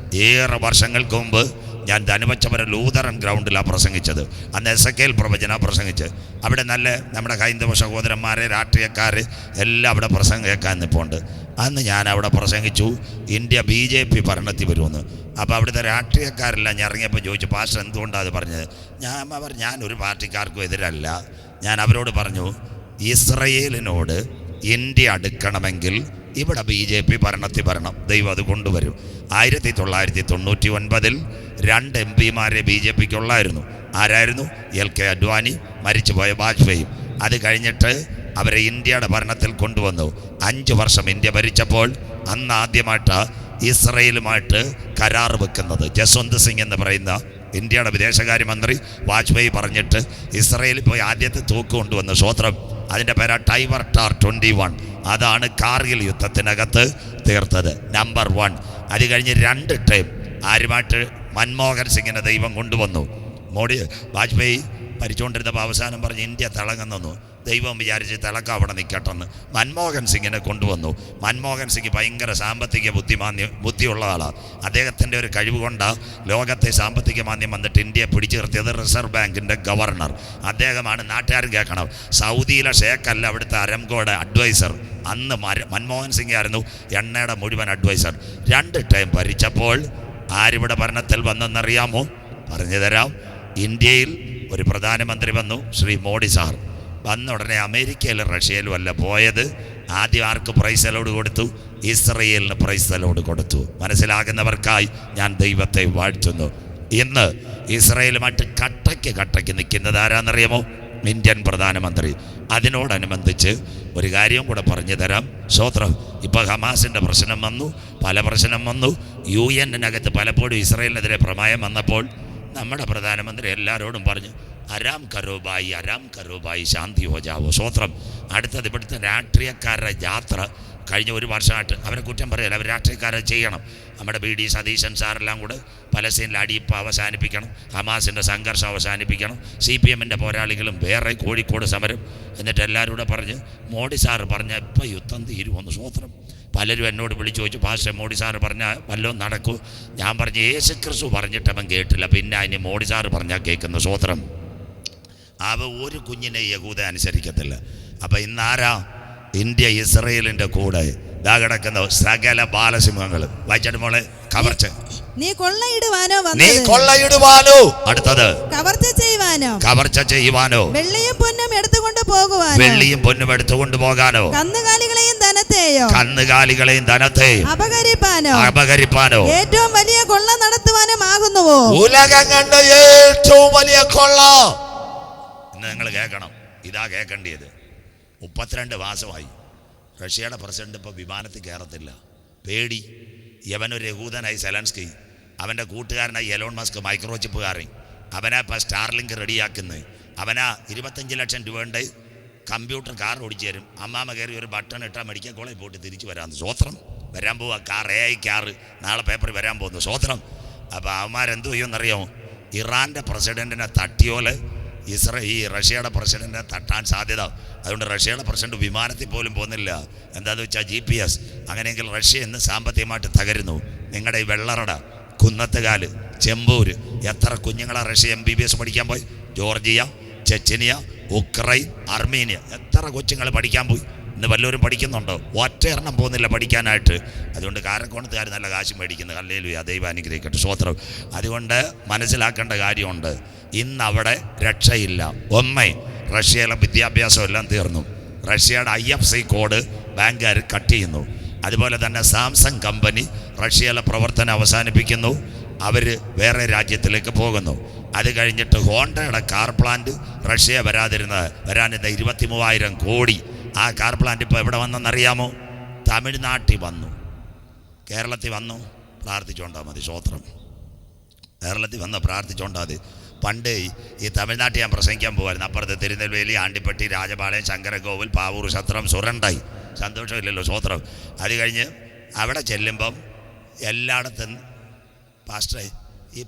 ഏറെ വർഷങ്ങൾക്ക് മുമ്പ് ഞാൻ ധനുവച്ചപുരം ലൂതറൻ ഗ്രൗണ്ടിലാണ് പ്രസംഗിച്ചത്. അന്ന് എസക്കേൽ പ്രവചന പ്രസംഗിച്ച്. അവിടെ നല്ല നമ്മുടെ ഹൈന്ദവ സഹോദരന്മാരെ, രാഷ്ട്രീയക്കാർ എല്ലാം അവിടെ പ്രസംഗം കേൾക്കാൻ നിൽപ്പുണ്ട്. അന്ന് ഞാൻ അവിടെ പ്രസംഗിച്ചു ഇന്ത്യ BJP ഭരണത്തിൽ വരുമെന്ന്. അപ്പോൾ അവിടുത്തെ രാഷ്ട്രീയക്കാരെല്ലാം ഞാൻ ഇറങ്ങിയപ്പോൾ ചോദിച്ചു, പാസ്റ്റർ എന്തുകൊണ്ടാണ് അത് പറഞ്ഞത്? ഞാനൊരു പാർട്ടിക്കാർക്കും എതിരല്ല. ഞാൻ അവരോട് പറഞ്ഞു, ഇസ്രയേലിനോട് ഇന്ത്യ അടുക്കണമെങ്കിൽ ഇവിടെ BJP ഭരണത്തിൽ വരണം. ദൈവം അത് കൊണ്ടുവരും. 1999 2 MP-മാരെ BJPക്കുള്ളായിരുന്നു. ആരായിരുന്നു? LK അഡ്വാനി, മരിച്ചുപോയ വാജ്പേയി. അത് കഴിഞ്ഞിട്ട് അവരെ ഇന്ത്യയുടെ ഭരണത്തിൽ കൊണ്ടുവന്നു. 5 വർഷം ഇന്ത്യ ഭരിച്ചപ്പോൾ അന്ന് ആദ്യമായിട്ട് ഇസ്രയേലുമായിട്ട് കരാർ വെക്കുന്നത് ജസ്വന്ത് സിംഗ് എന്ന് പറയുന്ന ഇന്ത്യയുടെ വിദേശകാര്യമന്ത്രി വാജ്പേയി പറഞ്ഞിട്ട് ഇസ്രയേലിൽ പോയി ആദ്യത്തെ തൂക്ക് കൊണ്ടുവന്ന സ്വോത്രം. അതിൻ്റെ പേരാ ടൈവർ ടാർ 21. അതാണ് കാർഗിൽ യുദ്ധത്തിനകത്ത് തീർത്തത്. നമ്പർ 1. അത് കഴിഞ്ഞ് 2 ടൈം ആരുമായിട്ട് മൻമോഹൻ സിംഗിനെ ദൈവം കൊണ്ടുവന്നു. വാജ്പേയി ഭരിച്ചുകൊണ്ടിരുന്നപ്പോൾ അവസാനം പറഞ്ഞ് ഇന്ത്യ തിളങ്ങുന്നു. ദൈവം വിചാരിച്ച് തിളക്കം അവിടെ നിൽക്കട്ടെന്ന് മൻമോഹൻ സിംഗിനെ കൊണ്ടുവന്നു. മൻമോഹൻ സിംഗ് ഭയങ്കര സാമ്പത്തിക ബുദ്ധിയുള്ള ആളാണ്. അദ്ദേഹത്തിൻ്റെ ഒരു കഴിവ് കൊണ്ടാണ് ലോകത്തെ സാമ്പത്തിക മാന്ദ്യം വന്നിട്ട് ഇന്ത്യയെ പിടിച്ചു നിർത്തിയത്. റിസർവ് ബാങ്കിൻ്റെ ഗവർണർ അദ്ദേഹമാണ്. നാട്ടുകാരും കേൾക്കണം, സൗദിയിലെ ഷേഖല്ല അവിടുത്തെ അരംകോയുടെ അഡ്വൈസർ. അന്ന് മൻമോഹൻ സിംഗ് ആയിരുന്നു എണ്ണയുടെ മുഴുവൻ അഡ്വൈസർ. 2 ടൈം ഭരിച്ചപ്പോൾ ആരിവിടെ ഭരണത്തിൽ വന്നെന്നറിയാമോ? പറഞ്ഞു തരാം. ഇന്ത്യയിൽ ഒരു പ്രധാനമന്ത്രി വന്നു, ശ്രീ മോഡി സാർ. വന്ന ഉടനെ അമേരിക്കയിലും റഷ്യയിലും അല്ല പോയത്. ആദ്യം ആർക്ക് പ്രൈസ് അലോഡ് കൊടുത്തു? ഇസ്രയേലിന് പ്രൈസ് അലോഡ് കൊടുത്തു. മനസ്സിലാകുന്നവർക്കായി ഞാൻ ദൈവത്തെ വാഴ്ത്തുന്നു. ഇന്ന് ഇസ്രയേലുമായിട്ട് കട്ടയ്ക്ക് നിൽക്കുന്നത് ആരാന്നറിയാമോ? ഇന്ത്യൻ പ്രധാനമന്ത്രി. അതിനോടനുബന്ധിച്ച് ഒരു കാര്യം കൂടെ പറഞ്ഞു തരാം. സ്വോത്രം. ഇപ്പോൾ ഹമാസിൻ്റെ പ്രശ്നം വന്നു, പല പ്രശ്നം വന്നു. UN-നകത്ത് പലപ്പോഴും ഇസ്രയേലിനെതിരെ പ്രമേയം വന്നപ്പോൾ നമ്മുടെ പ്രധാനമന്ത്രി എല്ലാവരോടും പറഞ്ഞു, അരാം കരോബായി ശാന്തി ഹോ ജാവോ. സ്വോത്രം. അടുത്തത് ഇവിടുത്തെ രാഷ്ട്രീയക്കാരുടെ യാത്ര കഴിഞ്ഞ 1 വർഷമായിട്ട് അവരെ കുറ്റം പറയല്ല, അവർ രാഷ്ട്രീയക്കാരെ ചെയ്യണം. നമ്മുടെ BD സതീശൻ സാറെല്ലാം കൂടെ പലസ്തീനിൽ അടിയിപ്പ് അവസാനിപ്പിക്കണം, ഹമാസിൻ്റെ സംഘർഷം അവസാനിപ്പിക്കണം, CPM-ൻ്റെ പോരാളികളും വേറെ കോഴിക്കോട് സമരം. എന്നിട്ട് എല്ലാവരും കൂടെ പറഞ്ഞ് മോഡി സാറ് പറഞ്ഞ ഇപ്പം യുദ്ധം തീരുമെന്ന്. സ്വോത്രം. പലരും എന്നോട് വിളിച്ചു ചോദിച്ചു, പാസ്റ്റർ മോഡി സാറ് പറഞ്ഞാൽ വല്ലതും നടക്കൂ? ഞാൻ പറഞ്ഞു, യേശു ക്രിസ്തു പറഞ്ഞിട്ടവൻ കേട്ടില്ല, പിന്നെ അതിന് മോഡി സാറ് പറഞ്ഞാൽ കേൾക്കുന്നു. സ്വോത്രം. അവ ഒരു കുഞ്ഞിനെ യഹൂദ അനുസരിക്കത്തില്ല. അപ്പം ഇന്നാരാ? ഇന്ത്യ ഇസ്രയേലിൻ്റെ കൂടെ ഇതാ കിടക്കുന്ന സകല ബാലസിംഹങ്ങൾ. വായിച്ചിട്ട് മോളെ കവർച്ച. നീ കൊള്ളയിടുവാനോ അടുത്തത് കവർച്ച ചെയ്യുവാനോ വെള്ളിയും പൊന്നും എടുത്തുകൊണ്ട് പോകാനോ കന്നുകാലികളെയും ധനത്തെയും അപകരിപ്പാനോ ഏറ്റവും വലിയ കൊള്ള നടത്തുവാനും ആകുന്നുവോ? ഉലകം കണ്ട ഏറ്റവും വലിയ കൊള്ള. ഇന്ന് നിങ്ങൾ കേൾക്കണം. ഇതാ കേൾക്കേണ്ടിയത്. 32 മാസമായി റഷ്യയുടെ പ്രസിഡന്റ് ഇപ്പോൾ വിമാനത്തിൽ കയറത്തില്ല. പേടി. യവനൊരു യഹൂദനായി സെലൻസ്കി, അവൻ്റെ കൂട്ടുകാരനായി എലോൺ മസ്ക് മൈക്രോചിപ്പുകാരൻ. അവനാ ഇപ്പോൾ സ്റ്റാർലിങ്ക് റെഡിയാക്കുന്നത്. അവനാ 25 ലക്ഷം രൂപയുടെ കമ്പ്യൂട്ടർ കാർ ഓടിച്ചു തരും. അമ്മാമ കയറി ഒരു ബട്ടൺ ഇട്ടാൽ മെഡിക്കൽ കോളേജിൽ പോയിട്ട് തിരിച്ചു വരാമെന്ന്. സ്വോത്രം. വരാൻ പോവുക കാർ, AI കാറ് നാളെ പേപ്പറിൽ വരാൻ പോകുന്നു. സ്വോത്രം. അപ്പോൾ അവന്മാരെന്തു ചെയ്യുമെന്നറിയാമോ? ഇറാൻ്റെ പ്രസിഡൻറ്റിനെ തട്ടിയോല് ഈ റഷ്യയുടെ പ്രസിഡൻറ്റിനെ തട്ടാൻ സാധ്യത. അതുകൊണ്ട് റഷ്യയുടെ പ്രസിഡന്റ് വിമാനത്തിൽ പോലും പോകുന്നില്ല. എന്താണെന്ന് വെച്ചാൽ GPS. അങ്ങനെയെങ്കിൽ റഷ്യ ഇന്ന് സാമ്പത്തികമായിട്ട് തകരുന്നു. നിങ്ങളുടെ ഈ വെള്ളറട, കുന്നത്തുകാല്, ചെമ്പൂര് എത്ര കുഞ്ഞുങ്ങളാണ് റഷ്യ MBBS പഠിക്കാൻ പോയി? ജോർജിയ, ചെച്ചനിയ, ഉക്രൈൻ, അർമേനിയ എത്ര കൊച്ചുങ്ങൾ പഠിക്കാൻ പോയി? ഇന്ന് വല്ലവരും പഠിക്കുന്നുണ്ടോ? ഒറ്റയെണ്ണം പോകുന്നില്ല പഠിക്കാനായിട്ട്. അതുകൊണ്ട് കാരക്കോണത്തുകാർ നല്ല കാശ് മേടിക്കുന്നത്. ഹല്ലേലൂയ, ദൈവം അനുഗ്രഹിക്കട്ടെ. സ്വോത്രം. അതുകൊണ്ട് മനസ്സിലാക്കേണ്ട കാര്യമുണ്ട്, ഇന്ന് അവിടെ രക്ഷയില്ല. റഷ്യയിലെ വിദ്യാഭ്യാസം എല്ലാം തീർന്നു. റഷ്യയുടെ IFC കോഡ് ബാങ്കുകാർ കട്ട് ചെയ്യുന്നു. അതുപോലെ തന്നെ സാംസങ് കമ്പനി റഷ്യയിലെ പ്രവർത്തനം അവസാനിപ്പിക്കുന്നു. അവർ വേറെ രാജ്യത്തിലേക്ക് പോകുന്നു. അത് കഴിഞ്ഞിട്ട് ഹോണ്ടയുടെ കാർ പ്ലാന്റ് റഷ്യ വരാനിരുന്ന 23,000 കോടി. ആ കാർ പ്ലാന്റ് ഇപ്പോൾ എവിടെ വന്നെന്നറിയാമോ? തമിഴ്നാട്ടിൽ വന്നു. കേരളത്തിൽ വന്നു പ്രാർത്ഥിച്ചുകൊണ്ടാൽ മതി. സ്വോത്രം. കേരളത്തിൽ വന്ന് പ്രാർത്ഥിച്ചുകൊണ്ടാൽ മതി. പണ്ട് ഈ തമിഴ്നാട്ടിൽ ഞാൻ പ്രസംഗിക്കാൻ പോകുമായിരുന്നു. അപ്പുറത്ത് തിരുനെൽവേലി, ആണ്ടിപ്പട്ടി, രാജപാളയം, ശങ്കരകോവിൽ, പാവൂർ, സത്രം, സുരണ്ടായി. സന്തോഷമില്ലല്ലോ. സ്വോത്രം. അത് കഴിഞ്ഞ് അവിടെ ചെല്ലുമ്പം എല്ലായിടത്തും പാസ്റ്ററെ ഈ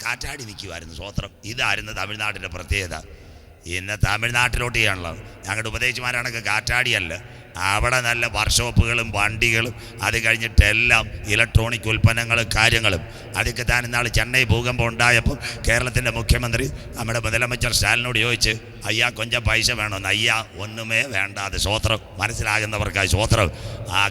കാറ്റാടി നിൽക്കുമായിരുന്നു. സ്വോത്രം. ഇതായിരുന്നു തമിഴ്നാട്ടിൻ്റെ പ്രത്യേകത. ഇന്ന് തമിഴ്നാട്ടിലോട്ട് ചെയ്യാണല്ലോ. ഞങ്ങളുടെ ഉപദേശിമാരാണൊക്കെ കാറ്റാടിയല്ല, അവിടെ നല്ല വർക്ക്ഷോപ്പുകളും വണ്ടികളും അത് കഴിഞ്ഞിട്ടെല്ലാം ഇലക്ട്രോണിക് ഉൽപ്പന്നങ്ങളും കാര്യങ്ങളും. അതൊക്കെ താൻ ഇന്നാൾ ചെന്നൈ ഭൂകമ്പം ഉണ്ടായപ്പോൾ കേരളത്തിൻ്റെ മുഖ്യമന്ത്രി നമ്മുടെ മുതലമച്ചർ സ്റ്റാലിനോട് ചോദിച്ച്, അയ്യാ കൊഞ്ചം പൈസ വേണമെന്ന്. അയ്യാ ഒന്നുമേ വേണ്ടാതെ. സ്വോത്രം. മനസ്സിലാകുന്നവർക്കായി സ്വോത്രം.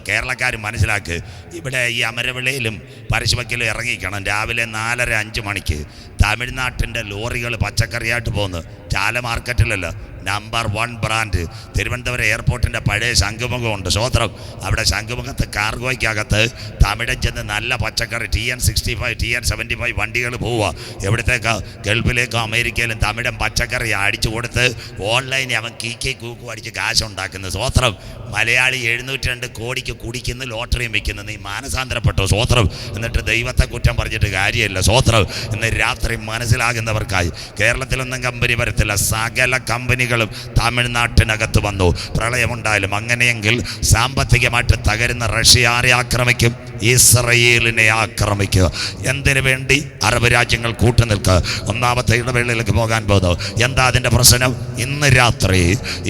കേരളക്കാരും മനസ്സിലാക്ക്. ഇവിടെ ഈ അമരവിളയിലും പരശുവയ്ക്കലും ഇറങ്ങിക്കണം രാവിലെ 4:30-5 മണിക്ക്. തമിഴ്നാട്ടിൻ്റെ ലോറികൾ പച്ചക്കറിയായിട്ട് പോകുന്നു. ചാല മാർക്കറ്റിലല്ല, നമ്പർ 1 ബ്രാൻഡ് തിരുവനന്തപുരം എയർപോർട്ടിൻ്റെ പഴയ ശംഖുമുഖമുണ്ട്. സ്വോത്രം. അവിടെ ശംഖുമുഖത്ത് കാർഗോയ്ക്കകത്ത് തമിഴൻ ചെന്ന് നല്ല പച്ചക്കറി TN65 TN75 വണ്ടികൾ പോവുക. എവിടത്തേക്ക്? ഗൾഫിലേക്കോ അമേരിക്കയിലും തമിഴൻ പച്ചക്കറി അടിച്ചു കൊടുത്ത് ഓൺലൈനിൽ അവൻ കൂക്കും അടിച്ച് കാശുണ്ടാക്കുന്നു. സ്വോത്രം. മലയാളി 702 കോടിക്ക് കുടിക്കുന്നു, ലോട്ടറിയും വയ്ക്കുന്നു. നീ മാനസാന്തരപ്പെട്ടോ. സ്വോത്രം. എന്നിട്ട് ദൈവത്തെ കുറ്റം പറഞ്ഞിട്ട് കാര്യമില്ല. സ്വോത്രം. ഇന്ന് രാത്രി മനസ്സിലാകുന്നവർക്കായി കേരളത്തിലൊന്നും കമ്പനി വരത്തില്ല. സകല കമ്പനികളും തമിഴ്നാട്ടിനകത്ത് വന്നു. പ്രളയമുണ്ടായാലും അങ്ങനെയെങ്കിൽ സാമ്പത്തികമായിട്ട് തകരുന്ന റഷ്യ ആരെ ആക്രമിക്കും? ഇസ്രയേലിനെ ആക്രമിക്കുക. എന്തിനു വേണ്ടി? അറബ് രാജ്യങ്ങൾ കൂട്ടുനിൽക്കുക. ഒന്നാമത്തെ ഇടവേളയിലേക്ക് പോകാൻ പോകുന്നു. എന്താ അതിൻ്റെ പ്രശ്നം? ഇന്ന് രാത്രി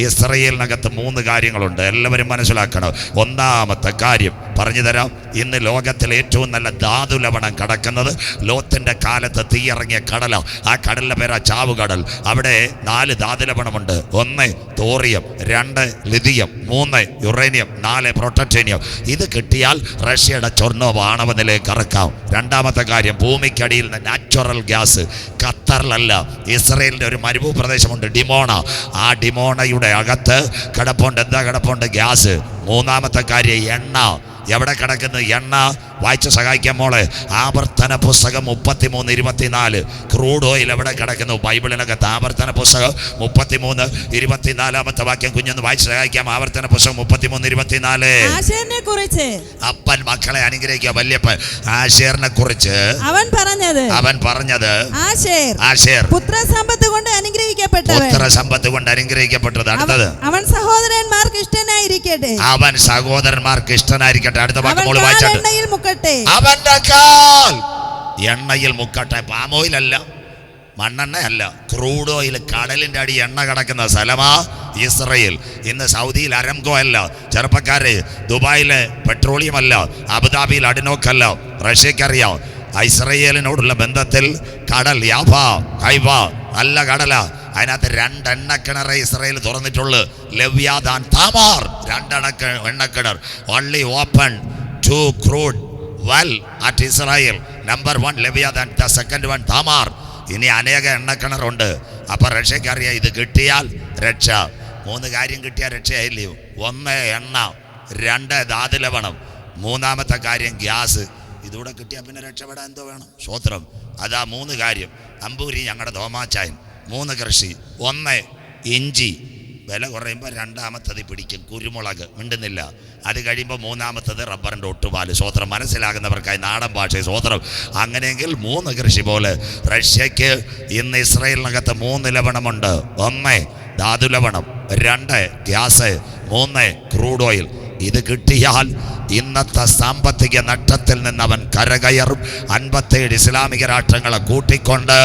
ഇസ്രയേലിനകത്ത് 3 കാര്യങ്ങളുണ്ട്. എല്ലാവരും മനസ്സിലാക്കണം. ഒന്നാമത്തെ കാര്യം പറഞ്ഞു തരാം. ഇന്ന് ലോകത്തിൽ ഏറ്റവും നല്ല ധാതുലവണം കിടക്കുന്നത് ലോത്തിൻ്റെ കാലത്ത് തീയിറങ്ങിയ കടല. ആ കടലിൻ്റെ പേരാ ചാവുകടൽ. അവിടെ 4 ധാതുലവണമുണ്ട്. 1 തോറിയം, 2 ലിഥിയം, 3 യുറേനിയം, 4 പ്രോട്ടോട്ടേനിയം. ഇത് കിട്ടിയാൽ റഷ്യയുടെ സ്വർണ്ണ ആണവ നിലയിലേക്ക് ഇറക്കാം. രണ്ടാമത്തെ കാര്യം, ഭൂമിക്കടിയിൽ നിന്ന് നാച്ചുറൽ ഗ്യാസ്. ഖത്തറിലല്ല, ഇസ്രയേലിൻ്റെ ഒരു മരുഭൂപ്രദേശമുണ്ട് ഡിമോണ. ആ ഡിമോണയുടെ അകത്ത് കിടപ്പുണ്ട്. എന്താ കിടപ്പുണ്ട്? ഗ്യാസ്. മൂന്നാമത്തെ കാര്യം, എണ്ണ. എവിടെ കിടക്കുന്നു എണ്ണ? വായിച്ച് സഹായിക്കാൻ മോളെ. ആവർത്തന പുസ്തകം 33:24. ക്രൂഡ് ഓയിൽ എവിടെ കിടക്കുന്നു? ബൈബിളിനകത്ത് ആവർത്തന പുസ്തകം 33:24 വാക്യം കുഞ്ഞൊന്ന് വായിച്ച് സഹായിക്കാം. ആവർത്തന പുസ്തകം 33:24. അപ്പൻ മക്കളെ അനുഗ്രഹിക്കുക. വല്യപ്പൻ ആശേറിനെ കുറിച്ച് അവൻ പറഞ്ഞത് ആശേർ പുത്രസമ്പത്ത് കൊണ്ട് അനുഗ്രഹിക്കപ്പെട്ടത്. അടുത്തത്, അവൻ സഹോദരന്മാർക്ക് ഇഷ്ടനായിരിക്കട്ടെ. അടുത്ത വാക്ക് മോള് വായിച്ചിട്ട്, അവന്റെ കാൽ എണ്ണയിൽ മുക്കട്ടെ. പാമോയിലല്ല, മണ്ണെണ്ണയല്ല, ക്രൂഡ് ഓയിൽ. കടലിൻ്റെ അടി എണ്ണ കിടക്കുന്ന സ്ഥലമാ ഇസ്രയേൽ. ഇന്ന് സൗദിയിൽ അരംകോ അല്ല ചെറുപ്പക്കാരെ, ദുബായിലെ പെട്രോളിയം അല്ല, അബുദാബിയിൽ അഡിനോക്കല്ല. റഷ്യക്കറിയാം ഇസ്രയേലിനോടുള്ള ബന്ധത്തിൽ കടൽ യാഫ ഹൈഫ നല്ല കടല. അതിനകത്ത് 2 എണ്ണക്കിണറെ ഇസ്രയേൽ തുറന്നിട്ടുള്ളു. Leviathan, Tamar. 2 എണ്ണക്കിണർ. Only open 2 crude well at Israel. Number 1 ലവ്യാദാൻ, ദ സെക്കൻഡ് 1 താമാർ. ഇനി അനേക എണ്ണക്കിണറുണ്ട്. അപ്പം റഷ്യക്കറിയാം ഇത് കിട്ടിയാൽ രക്ഷ. 3 കാര്യം കിട്ടിയാൽ രക്ഷയായില്ലയോ? 1 എണ്ണ, 2 ധാതുലവണം, 3ാമത്തെ കാര്യം ഗ്യാസ്. ഇതുകൂടെ കിട്ടിയാൽ പിന്നെ രക്ഷപ്പെടാൻ എന്തോ വേണം? സ്വോത്രം. അതാ 3 കാര്യം. അമ്പൂരി ഞങ്ങളുടെ തോമാച്ചായൻ. 3 കൃഷി. 1 ഇഞ്ചി, വില കുറയുമ്പോൾ 2ാമത്തത് പിടിക്കും. കുരുമുളക് മിണ്ടുന്നില്ല. അത് കഴിയുമ്പോൾ 3ാമത്തത് റബ്ബറിൻ്റെ ഒട്ടുപാല്. സ്വോത്രം. മനസ്സിലാകുന്നവർക്കായി നാടൻ ഭാഷ. സ്വോത്രം. അങ്ങനെയെങ്കിൽ 3 കൃഷി പോലെ റഷ്യക്ക് ഇന്ന് ഇസ്രയേലിനകത്ത് 3 ലവണമുണ്ട്. 1 ധാതുലവണം, 2 ഗ്യാസ്, 3 ക്രൂഡ് ഓയിൽ. ഇത് കിട്ടിയാൽ ഇന്നത്തെ സാമ്പത്തിക നഷ്ടത്തിൽ നിന്ന് അവൻ കരകയറും. 57 ഇസ്ലാമിക രാഷ്ട്രങ്ങളെ കൂട്ടിക്കൊണ്ട്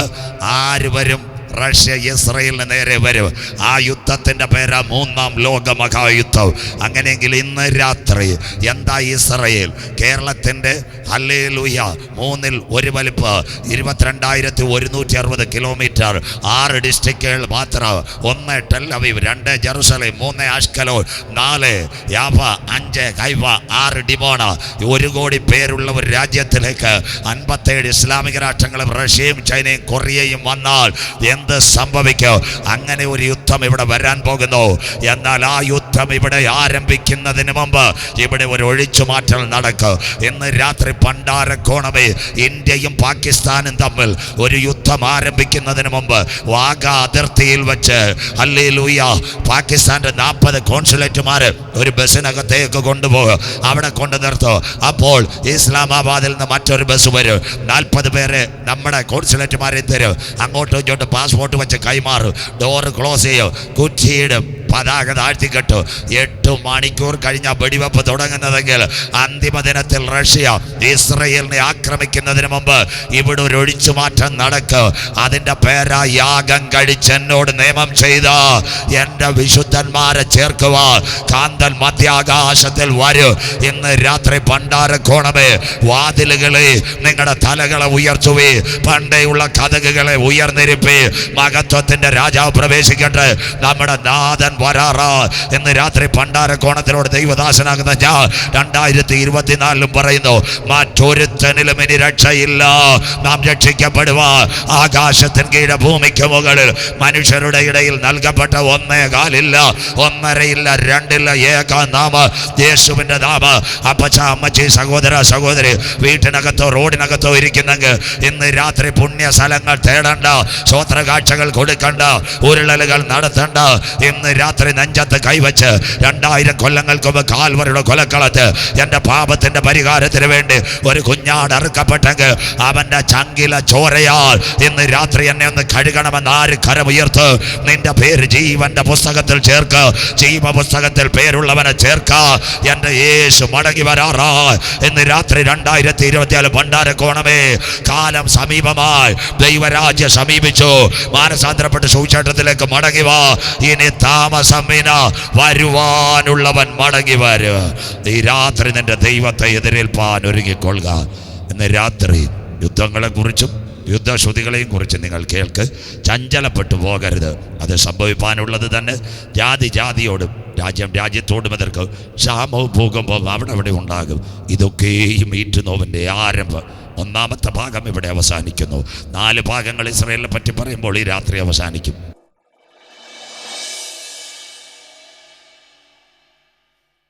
ആര് വരും? റഷ്യ ഇസ്രയേലിന് നേരെ വരും. ആ യുദ്ധത്തിൻ്റെ പേരാ 3ാം ലോക മഹായുദ്ധം. അങ്ങനെയെങ്കിൽ ഇന്ന് രാത്രി എന്താ ഇസ്രയേൽ? കേരളത്തിൻ്റെ ഹല്ലേലൂയ 3ൽ 1 വലിപ്പ് 22,160 കിലോമീറ്റർ. 6 ഡിസ്ട്രിക്റ്റുകൾ മാത്രം. 1 Tel Aviv, 2 Jerusalem, 3 Ashkelon, 4 Jaffa, 5 Haifa, 6 ഡിമോണ. 1 കോടി പേരുള്ള ഒരു രാജ്യത്തിലേക്ക് 57 ഇസ്ലാമിക രാഷ്ട്രങ്ങളും റഷ്യയും ചൈനയും കൊറിയയും വന്നാൽ എന്ത് സംഭവിക്കും? അങ്ങനെ ഒരു യുദ്ധം ഇവിടെ വരാൻ പോകുന്നു. എന്നാൽ ആ യുദ്ധം ഇവിടെ ആരംഭിക്കുന്നതിന് മുമ്പ് ഇവിടെ ഒരു ഒഴിച്ചുമാറ്റൽ നടക്കും. ഇന്ന് രാത്രി പണ്ടാരക്കോണമേ ഇന്ത്യയും പാകിസ്ഥാനും തമ്മിൽ ഒരു യുദ്ധം ആരംഭിക്കുന്നതിന് മുമ്പ് വാഗാ അതിർത്തിയിൽ വെച്ച് ഹല്ലേലൂയ പാകിസ്ഥാന്റെ 40 കോൺസുലേറ്റുമാർ ഒരു ബസ്സിനകത്തേക്ക് കൊണ്ടുപോകും. അവിടെ കൊണ്ടു നിർത്തും. അപ്പോൾ ഇസ്ലാമാബാദിൽ നിന്ന് മറ്റൊരു ബസ് വരും. 40 പേര് നമ്മുടെ കോൺസുലേറ്റുമാരെ തരും. അങ്ങോട്ടും ഇങ്ങോട്ടും പാസ്പോർട്ട് വെച്ച് കൈമാറും. ഡോറ് ക്ലോസ് ചെയ്യും. കുറ്റിയിടും. പതാക താഴ്ത്തിക്കെട്ടു. 8 മണിക്കൂർ കഴിഞ്ഞ വെടിവെപ്പ് തുടങ്ങുന്നതെങ്കിൽ അന്തിമ ദിനത്തിൽ റഷ്യ ഇസ്രയേലിനെ ആക്രമിക്കുന്നതിന് മുമ്പ് ഇവിടെ ഒരു ഒഴിച്ചുമാറ്റം നടക്കും. അതിൻ്റെ പേരാ യാഗം കഴിച്ച് എന്നോട് നിയമം ചെയ്ത എൻ്റെ വിശുദ്ധന്മാരെ ചേർക്കുക. കാന്തൽ മധ്യാകാശത്തിൽ വരും. ഇന്ന് രാത്രി പണ്ടാരക്കോണമേ വാതിലുകളെ നിങ്ങളുടെ തലകളെ ഉയർത്തുവേ. പണ്ടേയുള്ള കതകുകളെ ഉയർന്നിരിപ്പേ. മഹത്വത്തിന്റെ രാജാവ് പ്രവേശിക്കട്ടെ. നമ്മുടെ നാഥൻ വരാറാ. ഇന്ന് രാത്രി പണ്ടാരക്കോണത്തിനോട് ദൈവദാസനാകുന്ന ഞാൻ 2024 പറയുന്നു, മറ്റൊരുത്തനിലും ഇനി രക്ഷയില്ല. നാം രക്ഷിക്കപ്പെടുവാൻ ആകാശത്തിന് കീഴ ഭൂമിക്ക് മുകളിൽ മനുഷ്യരുടെ ഇടയിൽ നൽകപ്പെട്ട 1.25 ഇല്ല, 1.5 ഇല്ല, 2 ഇല്ല, ഏക നാമ യേശുവിന്റെ നാമ. അപ്പച്ച, അമ്മച്ചി, സഹോദര, സഹോദരി, വീട്ടിനകത്തോ റോഡിനകത്തോ ഇരിക്കുന്നെങ്കിൽ ഇന്ന് രാത്രി പുണ്യ സ്ഥലങ്ങൾ തേടണ്ട, സ്വോത്ര കാഴ്ചകൾ കൊടുക്കണ്ട, ഉരുളലുകൾ നടത്തണ്ട. ഇന്ന് രാത്രി നെഞ്ചത്ത് കൈവച്ച് 2000 കൊല്ലങ്ങൾക്ക് മുമ്പ് കാൽവറിയുടെ കൊലക്കളത്ത് എൻ്റെ പാപത്തിന്റെ പരിഹാരത്തിന് വേണ്ടി ഒരു കുഞ്ഞാട് അറുക്കപ്പെട്ടെങ്കിൽ അവന്റെ ചങ്കില ചോരയാൽ ഇന്ന് രാത്രി എന്നെ ഒന്ന് കഴുകണമെന്ന് ആര് കരമുയർത്ത് നിന്റെ പേര് ജീവന്റെ പുസ്തകത്തിൽ ചേർക്ക്. ജീവ പുസ്തകത്തിൽ പേരുള്ളവനെ ചേർക്ക. എൻ്റെ യേശു മടങ്ങി വരാറാ. ഇന്ന് രാത്രി 2024 പണ്ടാരക്കോണമേ കാലം സമീപമായി. ദൈവരാജ്യം സമീപിച്ചു. മാനസാന്തരപ്പെട്ട് സുവിശേഷത്തിലേക്ക് മടങ്ങി വാ. ഇനി താമസമിന, വരുവാനുള്ളവൻ മടങ്ങി വരും. ഈ രാത്രി നിന്റെ ദൈവത്തെ എതിരേൽപ്പാൻ ഒരുങ്ങിക്കൊള്ളുക. ഇന്ന് രാത്രി യുദ്ധങ്ങളെക്കുറിച്ചും യുദ്ധശ്രുതികളെയും കുറിച്ച് നിങ്ങൾ കേൾക്ക്. ചഞ്ചലപ്പെട്ടു പോകരുത്. അത് സംഭവിക്കാനുള്ളത് തന്നെ. ജാതി ജാതിയോടും രാജ്യം രാജ്യത്തോടും എതിർക്കും. ക്ഷാമവും ഭൂകമ്പവും അവിടെ ഉണ്ടാകും. ഇതൊക്കെയും ഈറ്റുനോവിൻ്റെ ആരംഭം. 1ാമത്തെ ഭാഗം ഇവിടെ അവസാനിക്കുന്നു. 4 ഭാഗങ്ങൾ ഇസ്രായേലിനെ പറ്റി പറയുമ്പോൾ ഈ രാത്രി അവസാനിക്കും.